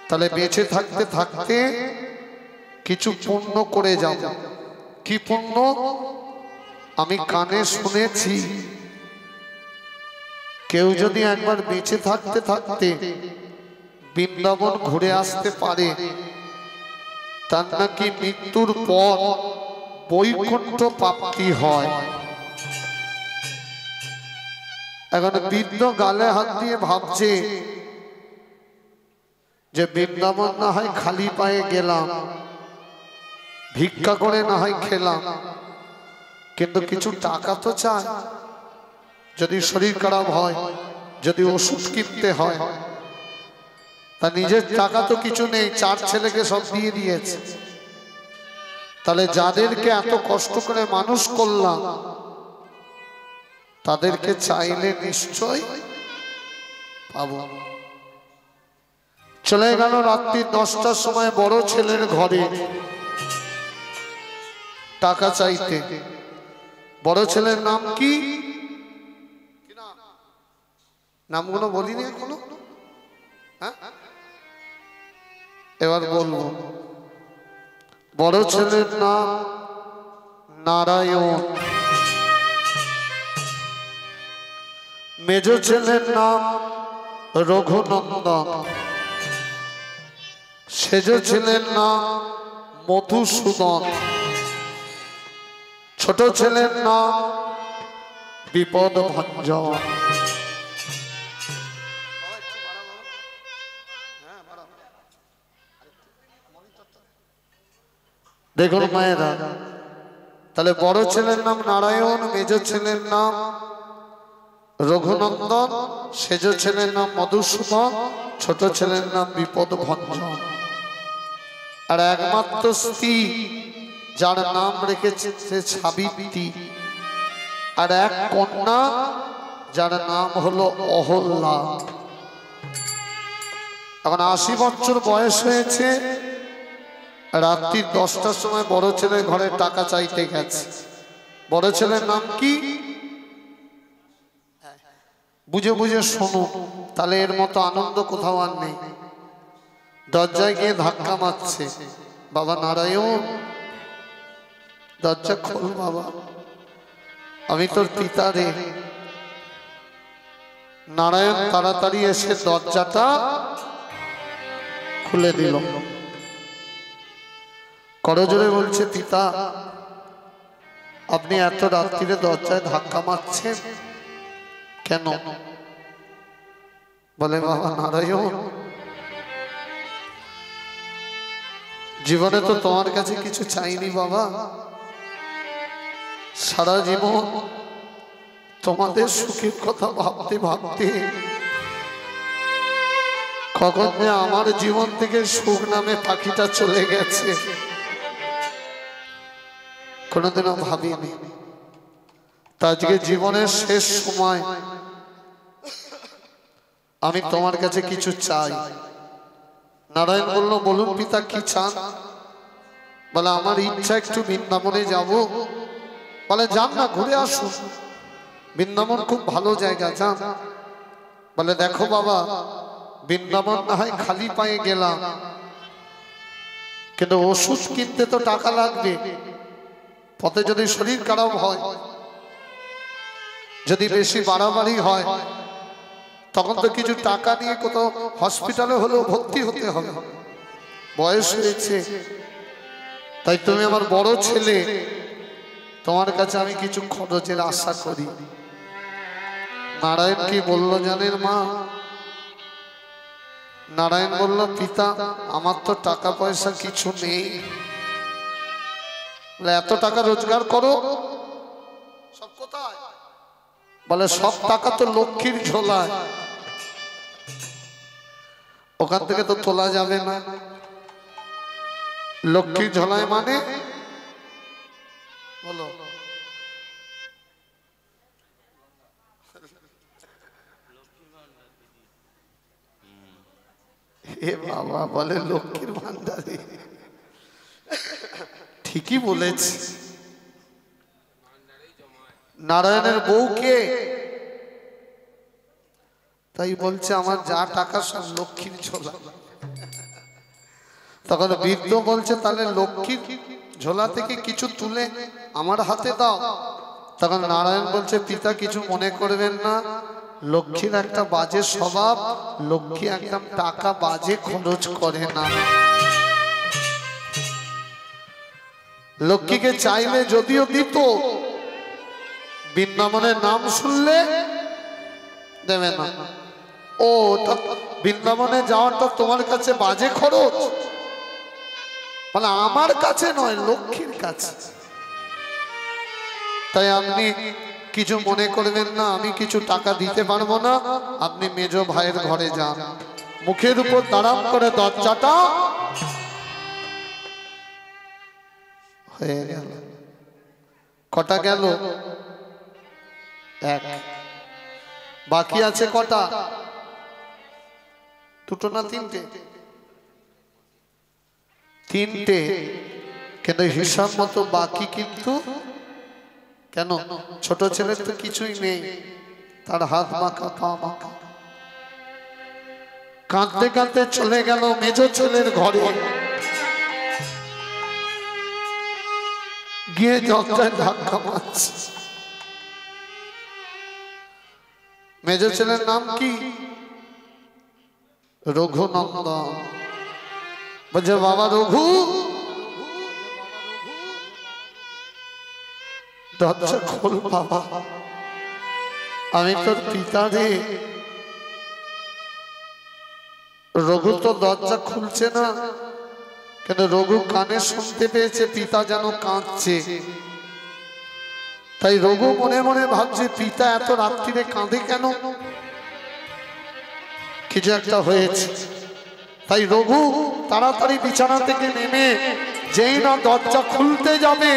তাহলে বেঁচে থাকতে থাকতে কিছু পুণ্য করে যাব। কি পুণ্য? আমি কানে শুনেছি কেউ যদি একবার বেঁচে থাকতে থাকতে বৃন্দাবন ঘুরে আসতে পারে, তার নাকি মৃত্যুর পর বৈকুণ্ঠ প্রাপ্তি হয়। এখন বৃদ্ধ গালে হাত দিয়ে ভাবছে যে বৃন্দাবন না হয় খালি পায়ে গেলাম, ভিক্ষা করে না হয় খেলাম, কিন্তু কিছু টাকা তো চাই। যদি শরীর খারাপ হয়, যদি ওষুধ কিনতে হয়, তা নিজের টাকা তো কিছু নেই, 4 ছেলেকে সব দিয়ে দিয়েছে। তাহলে যাদেরকে এত কষ্ট করে মানুষ করলাম, তাদেরকে চাইলে নিশ্চয় পাবো। চলে গেল রাত্রি 10টার সময় বড় ছেলের ঘরে টাকা চাইতে। বড় ছেলের নাম কি? নামগুলো বলিনি এখনো, হ্যাঁ এবার বলবো। বড় ছেলের নাম নারায়ণ, মেজ ছেলের নাম রঘুনন্দন, সেজ ছেলের নাম মধুসূদন, ছোট ছেলের নাম বিপদ ভঞ্জন। দেখুন মায়েরা, তাহলে বড় ছেলের নাম নারায়ণ, মেজ ছেলের নাম রঘুনন্দন, সেজ ছেলের নাম মধুসূদন, ছোট ছেলের নাম বিপদ ভঞ্জন। আর একমাত্র স্ত্রী যার নাম রেখেছে সাবিত্রী, আর এক কন্যা যার নাম হলো অহল্যা। এখন ৮০ বছর বয়স হয়েছে, রাত্রি 10টার সময় বড় ছেলের ঘরে টাকা চাইতে গেছে। বড় ছেলের নাম কি? বুঝে বুঝে শোনো, তাহলে এর মতো আনন্দ কোথাও আর নেই। দরজায় গিয়ে ধাক্কা মারছে, বাবা নারায়ণ দরজা খোল বাবা, আমি তোর পিতা রে। নারায়ণ তাড়াতাড়ি এসে দরজাটা খুলে দিল। করজোরে বলছে, পিতা আপনি এত রাত্রিরে দরজায় ধাক্কা মারছেন কেন? বলে, বাবা নারায়ণ, জীবনে তো তোমার কাছে কিছু চাইনি বাবা, সারা জীবন তোমাদের সুখের কথা ভাবতে ভাবতে কখন যে আমার জীবন থেকে সুখ নামে পাখিটা চলে গেছে কোনোদিনও ভাবিনি। তা আজকে জীবনের শেষ সময় আমি তোমার কাছে কিছু চাই। নারায়ণ বলল, বলুন পিতা কি চান? বলে, আমার ইচ্ছা একটু বৃন্দাবনে যাব। বলে, যান না, ঘুরে আসুন, বৃন্দাবন খুব ভালো জায়গা, যান। বলে, দেখো বাবা, বৃন্দাবন না হয় খালি পায়ে গেলাম, কিন্তু ওষুধ কিনতে তো টাকা লাগবে। পথে যদি শরীর খারাপ হয়, যদি বেশি বাড়াবাড়ি হয়, তখন তো কিছু টাকা নিয়ে কোথাও হসপিটালে হলেও ভর্তি হতে হবে। বয়স হয়েছে, তাই তুমি আমার বড় ছেলে, তোমার কাছে আমি কিছু খরচের আশা করি। নারায়ণ কি বলল জানেন মা? নারায়ণ বলল, পিতা আমার তো টাকা পয়সা কিছু নেই। এত টাকা রোজগার করো, সব কোথায়? বলে, সব টাকা তো লক্ষ্মীর ঝোলায়, ওখান থেকে তো তোলা যাবে না। লক্ষ্মীর ঝোলায় মানে বলো? এ বাবা বলে লক্ষ্মীর ভান্ডারে, ঠিকই বলেছে। নারায়ণের বউকে তাই বলছে আমার যা টাকা সব লক্ষ্মীর ঝোলা। তখন বৃদ্ধ বলছে তাহলে লক্ষ্মীর ঝোলা থেকে কিছু তুলে আমার হাতে দাও। তখন নারায়ণ বলছে পিতা কিছু মনে করবেন না, লক্ষ্মীর একটা বাজে স্বভাব, লক্ষ্মী একদম টাকা বাজে খরচ করে না। লক্ষ্মীকে চাইলে যদিও দিত, বৃন্দাবনের নাম শুনলে দেবে না। ও বৃন্দাবনে যাওয়াটা তোমার কাছে বাজে খরচ, মানে আমার কাছে নয়, লক্ষ্মীর কাছে। তাই আপনি কিছু মনে করবেন না, আমি কিছু টাকা দিতে পারবো না, আপনি মেজ ভাইয়ের ঘরে যান। মুখের উপর দাঁড়াম করে দরজাটা হয়ে গেল। কটা গেল? এক। বাকি আছে কটা? দুটো না তিনটে? তিনটে, কিন্তু হিসাব মতো বাকি কিন্তু। কেন? ছোট ছেলের তো কিছুই নেই, তার হাত মাখা পা মাখা। কাঁদতে কাঁদতে চলে গেল মেজ ছেলের ঘরে, গিয়ে দরজায় ধাক্কা মারছে। মেজ ছেলের নাম কি? রঘুনন্দন। বলছে বাবা রঘু, দরজা খোল বাবা, আমি তোর পিতা রে। রঘু তো দরজা খুলছে না, কেন? রঘু কানে শুনতে পেয়েছে পিতা যেন কাঁদছে। তাই রঘু মনে মনে ভাবছে পিতা এত রাত্রিরে কাঁদে কেন, কিছু একটা হয়েছে। তাই রঘু তাড়াতাড়ি বিছানা থেকে নেমে যেই না দরজা খুলতে যাবে,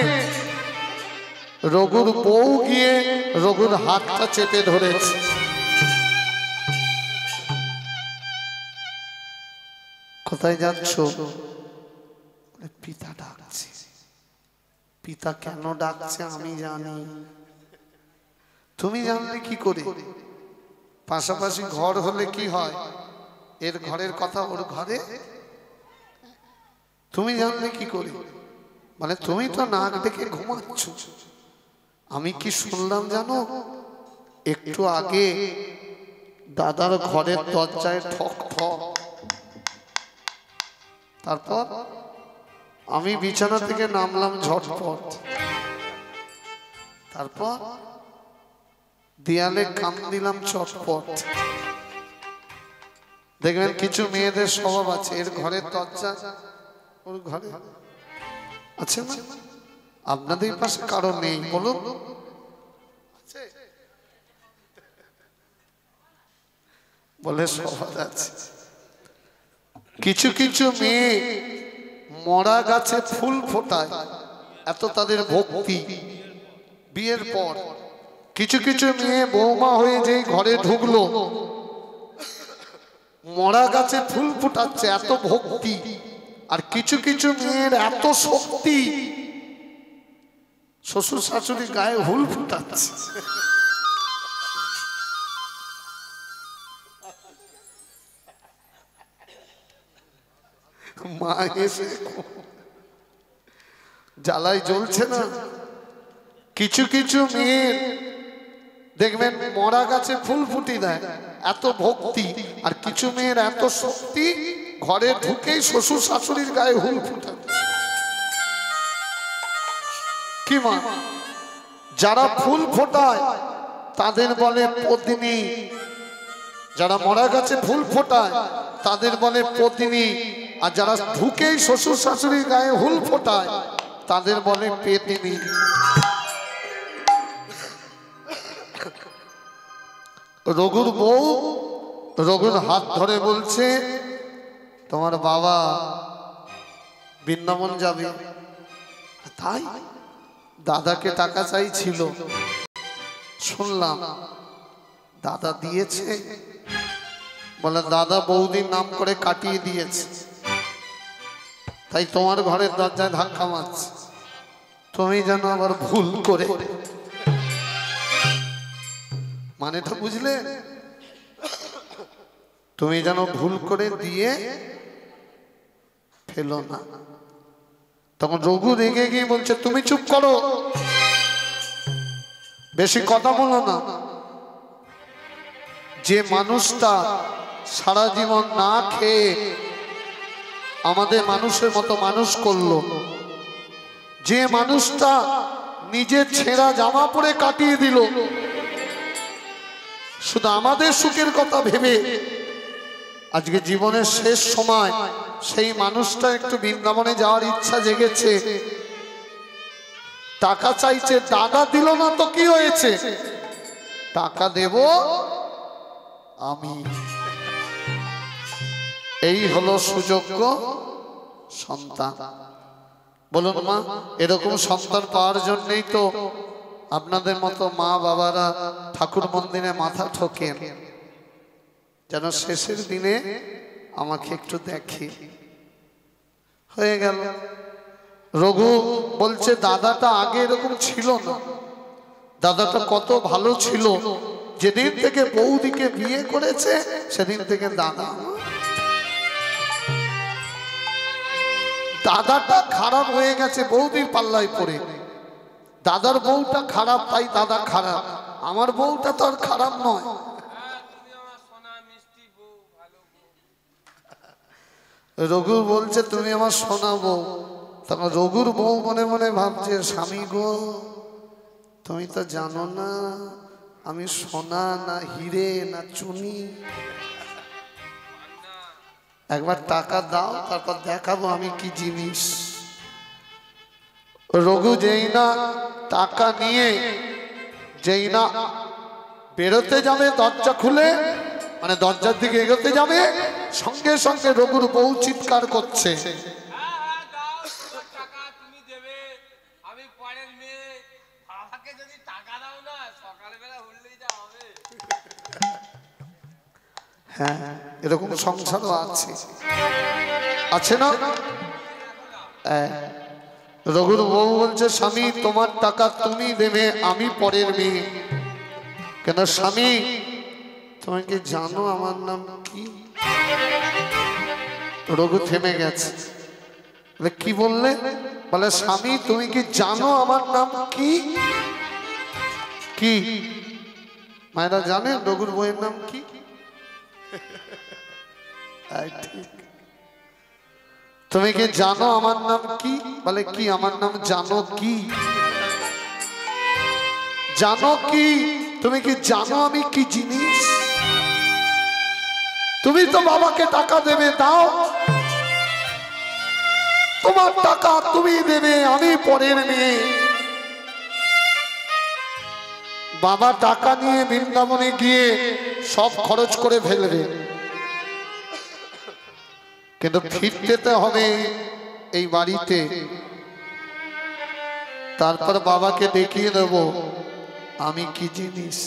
রঘুর বউ গিয়ে রঘুর হাতটা চেপে ধরেছে। কোথায় যাচ্ছ? পিতা ডাকছে। পিতা কেন ডাকছে আমি জানি, তুমি জানলে কি করে? পাশাপাশি ঘর হলে কি হয়, এর ঘরের কথা ওর ঘরে, তুমি জানলে কি করে? মানে তুমি তো নাক ডেকে ঘুমাচ্ছ। আমি কি শুনলাম জানো, একটু আগে দাদার ঘরের দরজায় ঠক ঠক, তারপর আমি বিছানা থেকে নামলাম ঝটপট, তারপর দেয়ালে কান দিলাম চটপট। দেখবেন কিছু মেয়েদের স্বভাব আছে, এর ঘরের দরজা ওর ঘরে আছে না? আপনাদের পাশে কারো নেই বলুন? বলে স্বভাব আছে। কিছু কিছু মেয়ে মরা গাছে ফুল ফোটায়, এত তাদের ভক্তি। বিয়ের পর কিছু কিছু মেয়ে বৌমা হয়ে যেই ঘরে ঢুকলো, মরা গাছে ফুল ফোটাচ্ছে, এত ভক্তি। আর কিছু কিছু মেয়ের এত শক্তি, শ্বশুর শাশুড়ি গায়ে হুল ফুটাচ্ছে। মা এসে জ্বালায় জ্বলছে না। কিছু কিছু মেয়ের দেখবেন মরা গাছে ফুল ফুটি দেয়, এত ভক্তি। আর কিছু মেয়ের এত শক্তি, ঘরে ঢুকেই শ্বশুর শাশুড়ির গায়ে হুল ফুটায়। কি মা? যারা ফুল ফোটায় তাদের বলে পত্নী, যারা মরা গাছে ফুল ফোটায় তাদের বলে পত্নী, আর যারা ঢুকেই শ্বশুর শাশুড়ির গায়ে হুল ফোটায় তাদের বলে পেতনি। রঘুর বউ রঘুর হাত ধরে বলছে তোমার বাবা বৃন্দাবন যাবে। তাই দাদাকে টাকা চাইছিল, শুনলাম দাদা দিয়েছে। বলে দাদা বৌদির নাম করে কাটিয়ে দিয়েছে, তাই তোমার ঘরের দরজায় ধাক্কা মারছে, তুমি যেন আবার ভুল করে, মানেটা বুঝলে, তুমি যেন ভুল করে দিয়ে ফেলো না। তখন রঘু রেগে গিয়ে বলছে তুমি চুপ করো, বেশি কথা বলো না। যে মানুষটা সারা জীবন না খেয়ে আমাদের মানুষের মতো মানুষ করলো, যে মানুষটা নিজের ছেঁড়া জামা পরে কাটিয়ে দিল শুধু আমাদের সুখের কথা ভেবে, আজকে জীবনের শেষ সময় সেই মানুষটা একটু বৃন্দাবনে যাওয়ার ইচ্ছা জেগেছে, টাকা চাইছে, দাদা দিল না তো কি হয়েছে, টাকা দেব আমি। এই হলো সুযোগ্য সন্তান। বলুন মা, এরকম সন্তান পাওয়ার জন্যই তো আপনাদের মতো মা বাবারা ঠাকুর মন্দিরে মাথা ঠোকেন, যেন শেষের দিনে আমাকে একটু দেখে। হয়ে গেল। রঘু বলছে দাদাটা আগে এরকম ছিল না, দাদাটা কত ভালো ছিল, যেদিন থেকে বৌদিকে বিয়ে করেছে সেদিন থেকে দাদাটা খারাপ হয়ে গেছে বৌদির পাল্লায় পড়ে। দাদার বউটা খারাপ তাই দাদা খারাপ, আমার বউটা তো আর খারাপ নয়। রঘু বলছে তুমি আমার সোনা বউ। তখন রঘুর বউ মনে মনে ভাবছে স্বামী গো, তুমি তো জানো না আমি সোনা না হিরে না চুনি, একবার টাকা দাও তারপর দেখাবো আমি কি জিনিস। রঘু যেই না টাকা নিয়ে যেই না বেরোতে যাবে, দরজা খুলে মানে দরজার দিকে এগোতে যাবে, সঙ্গে সঙ্গে রঘুর বউ চিৎকার করছে হ্যাঁ, এরকম সংসারও আছে, আছে না? রঘুর বউ বলছে স্বামী তোমার টাকা তুমি দেবে, আমি পরের মেয়ে। কেন স্বামী তুমি কি জানো আমার নাম কি? রঘু থেমে গেছে, কি বললে? বলে স্বামী তুমি কি জানো আমার নাম কি? কি মায়েরা জানে রঘুর বউয়ের নাম কি? তুমি কি জানো আমার নাম কি? বলে কি আমার নাম জানো কি? জানো কি? তুমি কি জানো আমি কি জিনিস? তুমি তো বাবাকে টাকা দেবে, দাও, তোমার টাকা তুমি দেবে, আমি পরের মেয়ে। বাবা টাকা নিয়ে বৃন্দাবনে গিয়ে সব খরচ করে ফেলবে, কিন্তু ফিরতে হবে এই বাড়িতে, তারপর বাবাকে দেখিয়ে দেব আমি কি জিনিস।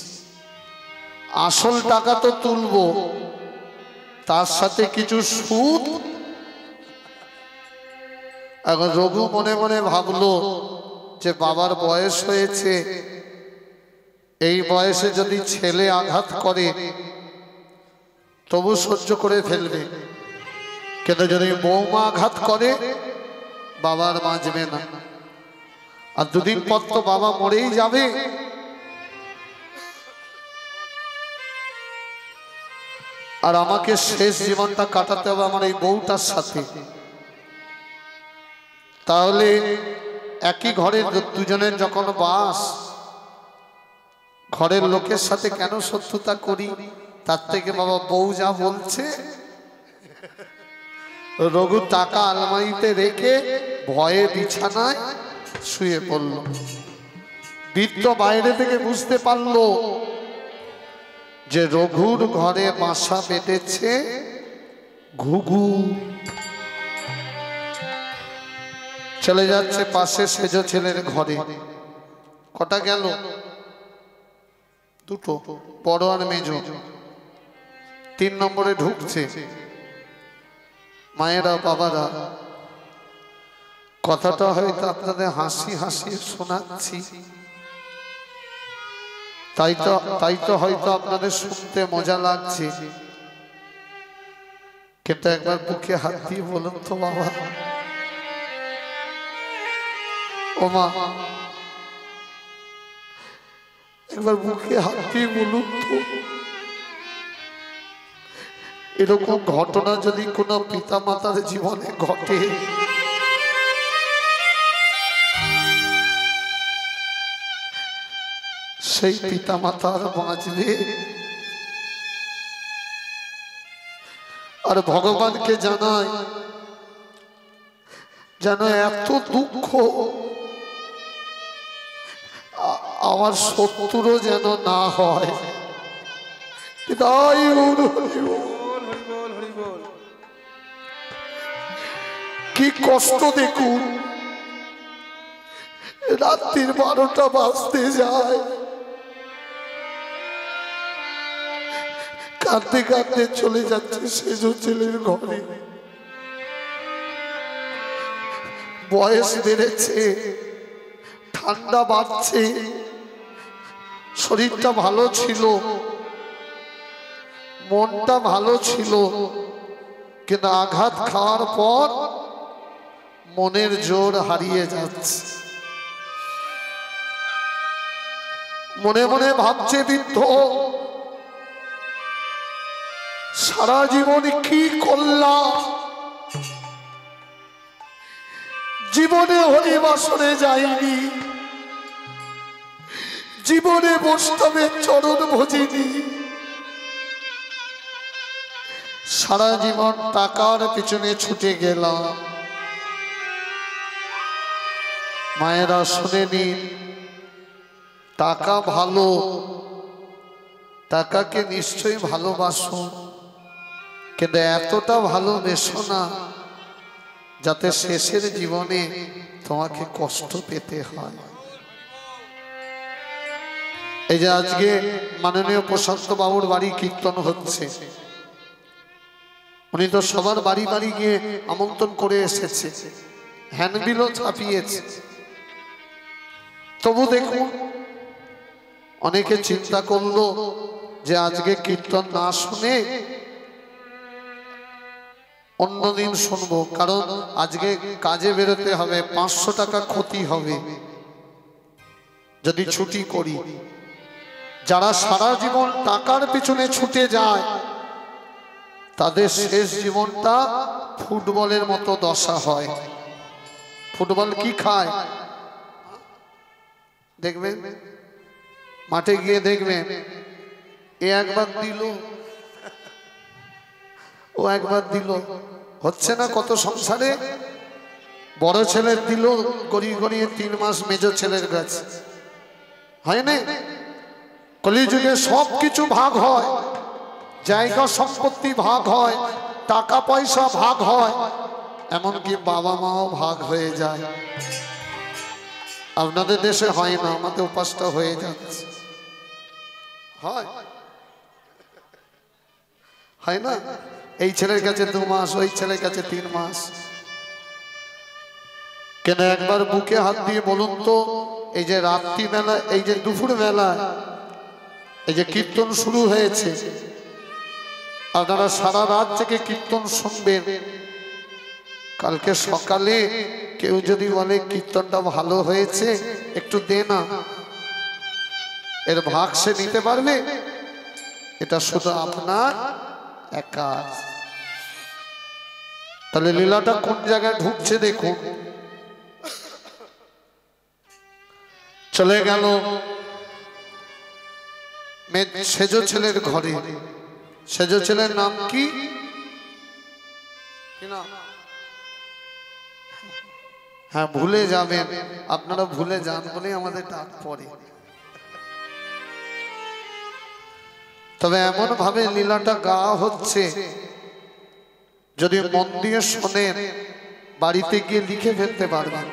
আসল টাকা তো তুলবো, তার সাথে কিছু সুদ। এখন রঘু মনে মনে ভাবলো যে বাবার বয়স হয়েছে, এই বয়সে যদি ছেলে আঘাত করে তবু সহ্য করে ফেলবে, কিন্তু যদি বৌমা আঘাত করে বাবার বাঁচবে না। আর দুদিন পর তো বাবা মরেই যাবে। আর আমাকে শেষ জীবনটা কাটাতে হবে আমার এই বউটার সাথে। তাহলে একই ঘরের দুজনের যখন বাস, ঘরের লোকের সাথে কেন শত্রুতা করি? তার থেকে বাবা বউ যা বলছে। রঘু টাকা আলমারিতে রেখে ভয়ে বিছানায় শুয়ে পড়ল। বৃদ্ধ বাইরে থেকে বুঝতে পারলো যে রঘুর ঘরে বাসা বেঁধেছে ঘুঘু। চলে যাচ্ছে পাশে সেজ ছেলের ঘরে। কটা গেল? দুটো, বড় আর মেজ। 3 নম্বরে ঢুকছে। মায়েরা বাবারা, কথাটা হয়তো আপনাদের হাসি হাসি শোনাচ্ছি, তাই তো হয়তো আপনাদের শুনতে মজা লাগছে, কিন্তু একবার বুকে হাত দিয়ে বলুন তো বাবা, ও মা, একবার বুকে হাত দিয়ে বলুন তো, এরকম ঘটনা যদি কোনো পিতা মাতার জীবনে ঘটে, সেই পিতা মাতার বাঁচবে? আর ভগবানকে জানাই যেন এত দুঃখ আমার শত্রুরও যেন না হয়। তাই কি কষ্ট দেখুন, রাত্রির 12টা বাজতে যায়, কাঁদতে কাঁদতে চলে যাচ্ছে সেজ ছেলের ঘরে। বয়স বেড়েছে, ঠান্ডা বাড়ছে, শরীরটা ভালো ছিল, মনটা ভালো ছিল, কিন্তু আঘাত খাওয়ার পর মনের জোর হারিয়ে যাচ্ছে। মনে মনে ভাবছে বৃদ্ধ, সারা জীবন কি করলাম, জীবনে হরিবাসরে যাইনি, জীবনে বৈষ্ণবের চরণ ভজিনি, সারা জীবন টাকার পিছনে ছুটে গেলাম। মায়েরা শুনে নিন, টাকা ভালো, টাকাকে নিশ্চয়ই ভালোবাসো, কিন্তু এতটা ভালোবেসো না যাতে শেষের জীবনে তোমাকে কষ্ট পেতে হয়। এই যে আজকে মাননীয় প্রশান্ত বাবুর বাড়ি কীর্তন হচ্ছে, উনি তো সবার বাড়ি বাড়ি গিয়ে আমন্ত্রণ করে এসেছে, হ্যান্ডবিলও ছাপিয়েছে। তবু দেখুন, অনেকে চিন্তা করলো যে আজকে কীর্তন না শুনে অন্যদিন শুনবো, কারণ আজকে কাজে বেরোতে হবে, 500 টাকা ক্ষতি হবে যদি ছুটি করি। যারা সারা জীবন টাকার পিছনে ছুটে যায় তাদের শেষ জীবনটা ফুটবলের মতো দশা হয়। ফুটবল কি খায় দেখবেন, মাঠে গিয়ে দেখবেন, এ একবার দিল, ও একবার দিল, হচ্ছে না কত সংসারে। বড় ছেলের দিল গড়িয়ে গড়িয়ে 3 মাস মেজ ছেলের কাছে, হয় না? কলিযুগে সব কিছু ভাগ হয়, জায়গা সম্পত্তি ভাগ হয়, টাকা পয়সা ভাগ হয়, এমনকি বাবা মাও ভাগ হয়ে যায়। আপনাদের দেশে হয় না, আমাদের উপাসটা হয়ে যাচ্ছে, হয় হয় না? এই ছেলের কাছে 2 মাস, ওই ছেলের কাছে 3 মাস। কেন একবার বুকে হাত দিয়ে বলুন তো, এই যে রাত্রিবেলা, এই যে দুপুর বেলা, এই যে কীর্তন শুরু হয়েছে, আপনারা সারা রাত থেকে কীর্তন শুনবেন। কালকে সকালে কেউ যদি বলে কীর্তনটা ভালো হয়েছে, একটু দে না, এর ভাগ সে নিতে পারবে? এটা শুধু আপনার একা। তাহলে লীলাটা কোন জায়গায় ঢুকছে দেখুন। চলে গেল সেজ ছেলের ঘরে। সেজ ছেলের নাম কি? হ্যাঁ, ভুলে যাবেন আপনারা, ভুলে যান বলেই আমাদের ডাক পড়ে। তবে এমন ভাবে লীলাটা গাওয়া হচ্ছে, যদি মন দিয়ে শোনেন বাড়িতে গিয়ে লিখে ফেলতে পারবেন।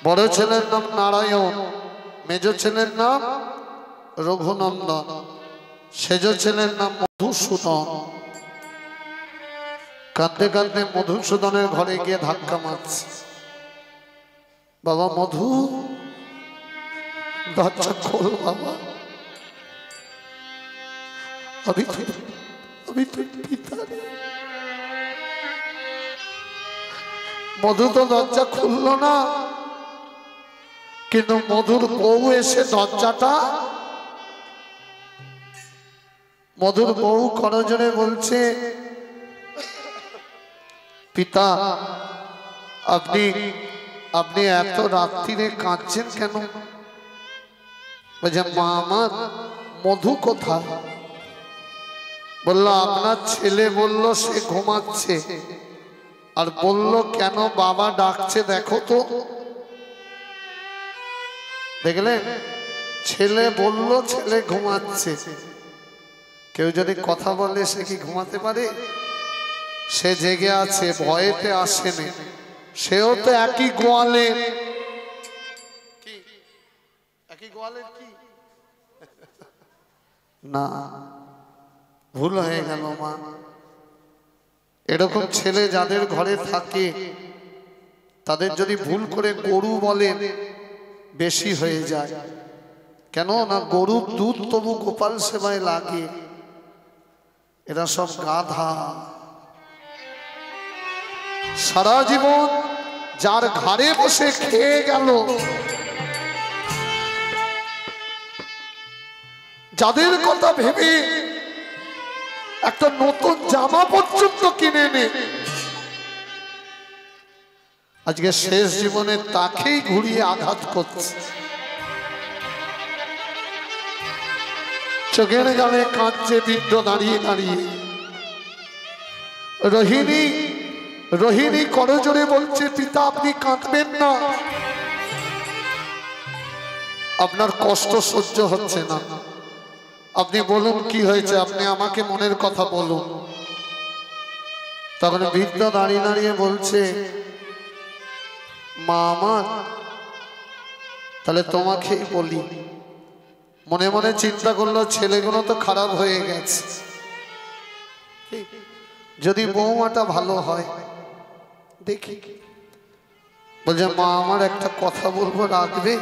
বড় ছেলের নাম নারায়ণ, মেজ ছেলের নাম রঘুনন্দন। সেজ ছেলের নাম মধুসূদন। কাঁদতে কাঁদতে মধুসূদনের ঘরে গিয়ে ধাক্কা মারছে, বাবা মধু দরজা খোল বাবা, আমি তো পিতা। মধু তো দরজা খুললো না, কিন্তু মধুর বউ এসে দরজাটা, মধুর বউ করজোড়ে বলছে, পিতা আপনি আপনি এত রাত্রিরে কাঁদছেন কেন? বলছে মা আমার মধু কোথায়? বললো আপনার ছেলে বলল সে ঘুমাচ্ছে, আর বলল কেন বাবা ডাকছে দেখো তো। দেখলেন, ছেলে বলল ছেলে ঘুমাচ্ছে। কেউ যদি কথা বলে সে কি ঘুমাতে পারে? সে জেগে আছে, ভয়েতে আসেনি। সেও তো একই গোয়ালে, একই গোয়ালের কি না, ভুল হয়ে গেল মা। এরকম ছেলে যাদের ঘরে থাকে তাদের যদি ভুল করে গরু বলেন বেশি হয়ে যায়। কেন না, গরুর দুধ তবু গোপাল সেবায় লাগে, এরা সব গাধা। সারা জীবন যার ঘাড়ে বসে খেয়ে গেল, যাদের কথা ভেবে একটা নতুন জামা পর্যন্ত কিনে নে, আজকে শেষ জীবনে তাকেই ঘুরিয়ে আঘাত করছে। চোখের গালে কাঁদছে বৃদ্ধ দাঁড়িয়ে দাঁড়িয়ে। রোহিণী করজোড়ে বলছে, পিতা আপনি কাঁদবেন না, আপনার কষ্ট সহ্য হচ্ছে না, আপনি বলুন কি হয়েছে, আপনি আমাকে মনের কথা বলুন। তখন বৃদ্ধ দাঁড়িয়ে দাঁড়িয়ে বলছে, মা আমার তাহলে তোমাকেই বলি। মনে মনে চিন্তা করলো ছেলেগুলো তো খারাপ হয়ে গেছে, যদি বৌমাটা ভালো হয় দেখি। বলছে মা আমার একটা কথা বলবো, রাখবে?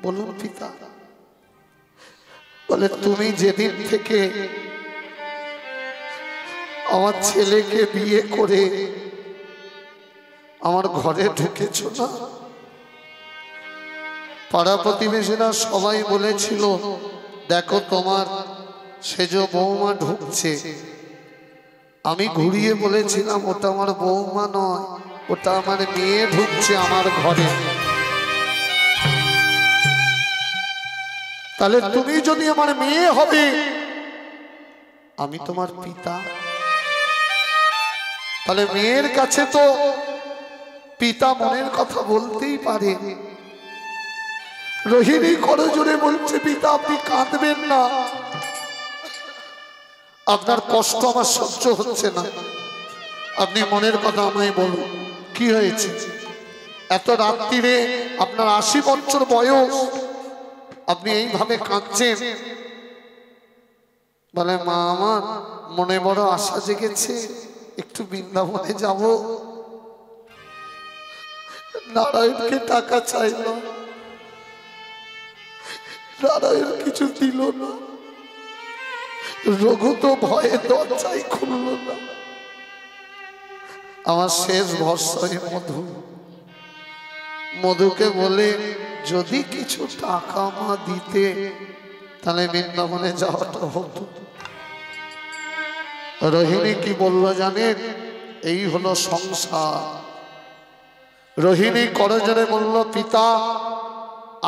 বলুন পিতা। বলে তুমি যেদিন থেকে আমার ছেলেকে বিয়ে করে আমার ঘরে ঢুকেছ না, পাড়া প্রতিবেশীরা সবাই বলেছিল দেখো তোমার সেজ বৌমা ঢুকছে। আমি ঘুরিয়ে বলেছিলাম ওটা আমার বৌমা নয়, ওটা আমার মেয়ে ঢুকছে আমার ঘরে। তাহলে তুমি যদি আমার মেয়ে হবে, আমি তোমার পিতা, তাহলে মেয়ের কাছে তো পিতা মনের কথা বলতেই পারে। রোহিণী করজোড়ে বলছে, পিতা আপনি কাঁদবেন না, আপনার কষ্ট আমার সহ্য হচ্ছে না, আপনি মনের কথা আমায় বলুন কি হয়েছে। এত রাত্রিরে আপনার 80 বছর বয়স, আপনি এইভাবে কাঁদছেন। বলে মা আমার মনে বড় আশা জেগেছে, একটু বৃন্দাবনে যাব। নারায়ণকে টাকা চাইল, নারায়ণ কিছু দিল না। রঘু তো ভয়ে দরজাই খুলল না। আমার শেষ ভরসায় মধু। মধুকে বলে যদি কিছু টাকা মা দিতে তাহলে বৃন্দাবনে যাওয়াটা হতো। রোহিণী কি বলল জানেন? এই হলো সংসার। রোহিণী করজোড়ে বলল, পিতা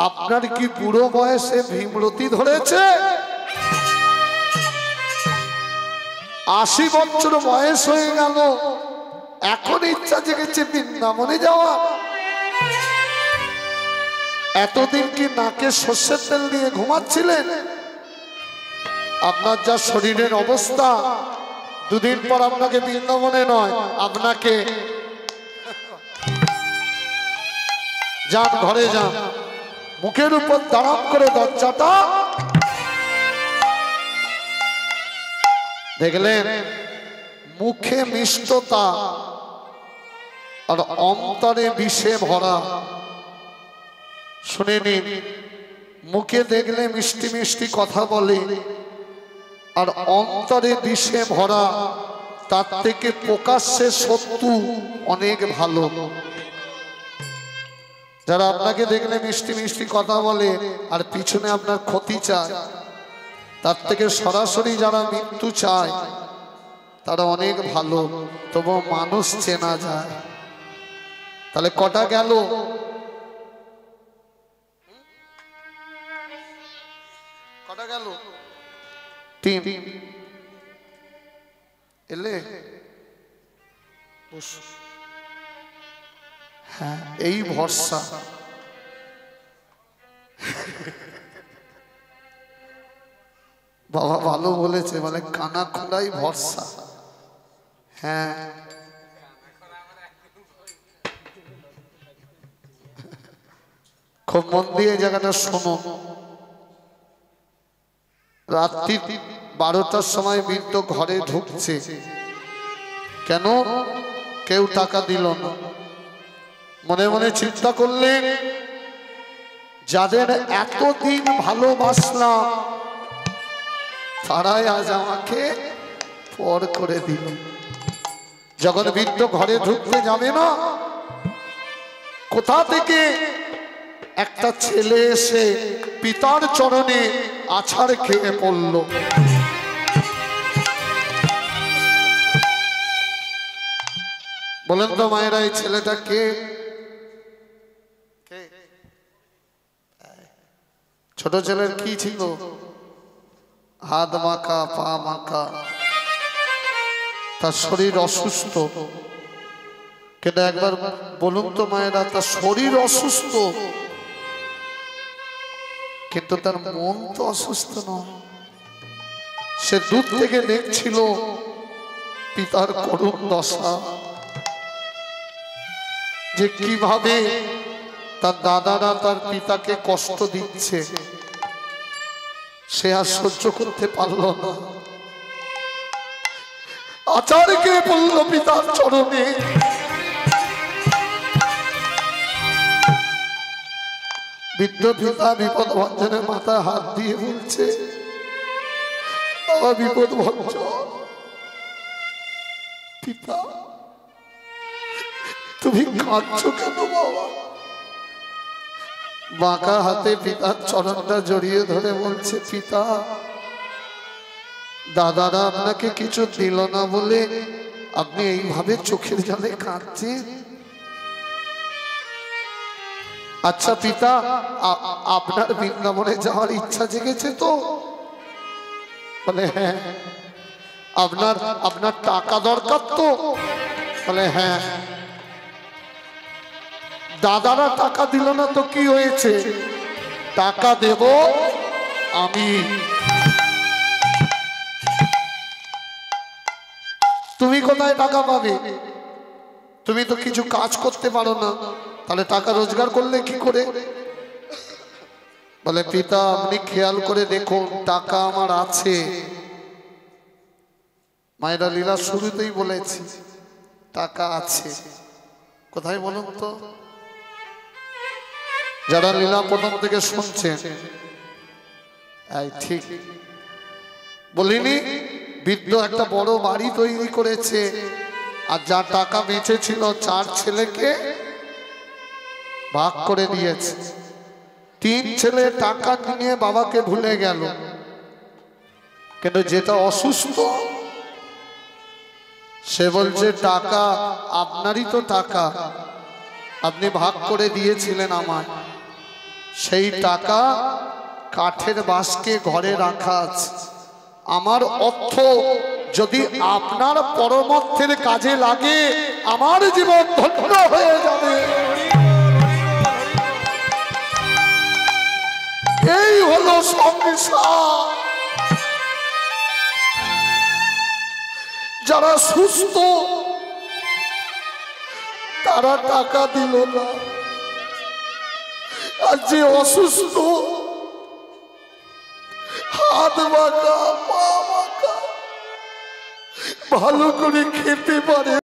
আপনার কি বুড়ো বয়সে ভীমরতি ধরেছে? 80 বছর বয়স হয়ে গেল, এখন ইচ্ছা জেগেছে বৃন্দাবনে যাওয়া? এতদিন কি নাকে সর্ষের তেল দিয়ে ঘুমাচ্ছিলেন? আপনার যা শরীরের অবস্থা, দুদিন পর আপনাকে বৃন্দাবনে নয়, আপনাকে যান ঘরে যান। মুখের উপর দাঁড়াম করে দরজাটা দেখলেন মুখে মিষ্টতা আর অন্তরে বিষে ভরা। শুনে নিন, মুখে দেখলে মিষ্টি মিষ্টি কথা বলে আর অন্তরে বিষে ভরা, তার থেকে প্রকাশ্যে শত্রু অনেক ভালো। যারা আপনাকে দেখলে মিষ্টি মিষ্টি কথা বলে আর পিছনে আপনার ক্ষতি চায়, তার থেকে সরাসরি যারা মৃত্যু চায় তারা অনেক ভালো, তবু মানুষ চেনা যায়। তাহলে কটা গেল? কটা গেল? 3। এলে হ্যাঁ, এই ভরসা। বাবা ভালো বলেছে, মানে কানা খোঁড়াই ভরসা। হ্যাঁ, খুব মন দিয়ে জায়গাটা শোনো। রাত্রি 12টার সময় বৃদ্ধ ঘরে ঢুকছে। কেন? কেউ টাকা দিল না। মনে মনে চিন্তা করলেন, যাদের এতদিন ভালোবাসলাম তারাই আজ আমাকে পর করে দিল। যখন বৃদ্ধ ঘরে ঢুকতে যাবে না, কোথা থেকে একটা ছেলে এসে পিতার চরণে আছাড় খেয়ে পড়ল। বলেন তো মায়েরা, এই ছেলেটা কে? ছোট ছেলের কি ছিল? হাত মাখা, পা মাখা, তার শরীর অসুস্থ। কিন্তু একবার বলুন তো মায়েরা, তার শরীর অসুস্থ কিন্তু তার মন তো অসুস্থ নয়। সে দূর থেকে দেখছিল পিতার করুণ দশা, যে কিভাবে তার দাদারা তার পিতাকে কষ্ট দিচ্ছে। সে আর সহ্য করতে পারল না, আচারকে বলল পিতার চরণে। বৃদ্ধ পিতা বিপদ ভঞ্জনের মাথায় হাত দিয়ে বলছে, বাবা বিপদ ভঞ্জন, পিতা তুমি কাঁদছো কেন বাবা? বাঁকা হাতে পিতার চরণটা জড়িয়ে ধরে বলছে, পিতা দাদারা আপনাকে কিছু দিল না বলে আপনি এইভাবে চোখের জলে কাঁদছেন? আচ্ছা পিতা, আপনার বৃন্দাবনে যাওয়ার ইচ্ছা জেগেছে তো? বলে হ্যাঁ। আপনার টাকা দরকার তো? বলে হ্যাঁ। দাদারা টাকা দিল না তো কি হয়েছে? টাকা দেব আমি। তুমি কোথায় টাকা পাবে? তুমি তো কিছু কাজ করতে পারো না, তাহলে টাকা রোজগার করলে কি করে? বলে পিতা আপনি খেয়াল করে দেখুন, টাকা আমার আছে। মায়েরা লীলা শুরুতেই বলেছি টাকা আছে। কোথায় বলুন তো? যারা লীলা প্রথম থেকে শুনছেন, ঠিক বলিনি? বৃদ্ধ একটা বড় বাড়ি তৈরি করেছে, আর যা টাকা বেঁচেছিল 4 ছেলেকে ভাগ করে দিয়েছে। 3 ছেলে টাকা নিয়ে বাবাকে ভুলে গেল, কিন্তু যেটা অসুস্থ সে বলছে টাকা আপনারই তো টাকা, আপনি ভাগ করে দিয়েছিলেন আমায়। সেই টাকা কাঠের বাস্কে ঘরে রাখা আছে। আমার অর্থ যদি আপনার পরমার্থের কাজে লাগে আমার জীবন ধন্য হয়ে যাবে। এই হলো সংসার। যারা সুস্থ তারা টাকা দিল না, আর যে অসুস্থ হাত বাঁকা, পা বাঁকা, ভালো করে খেতে পারে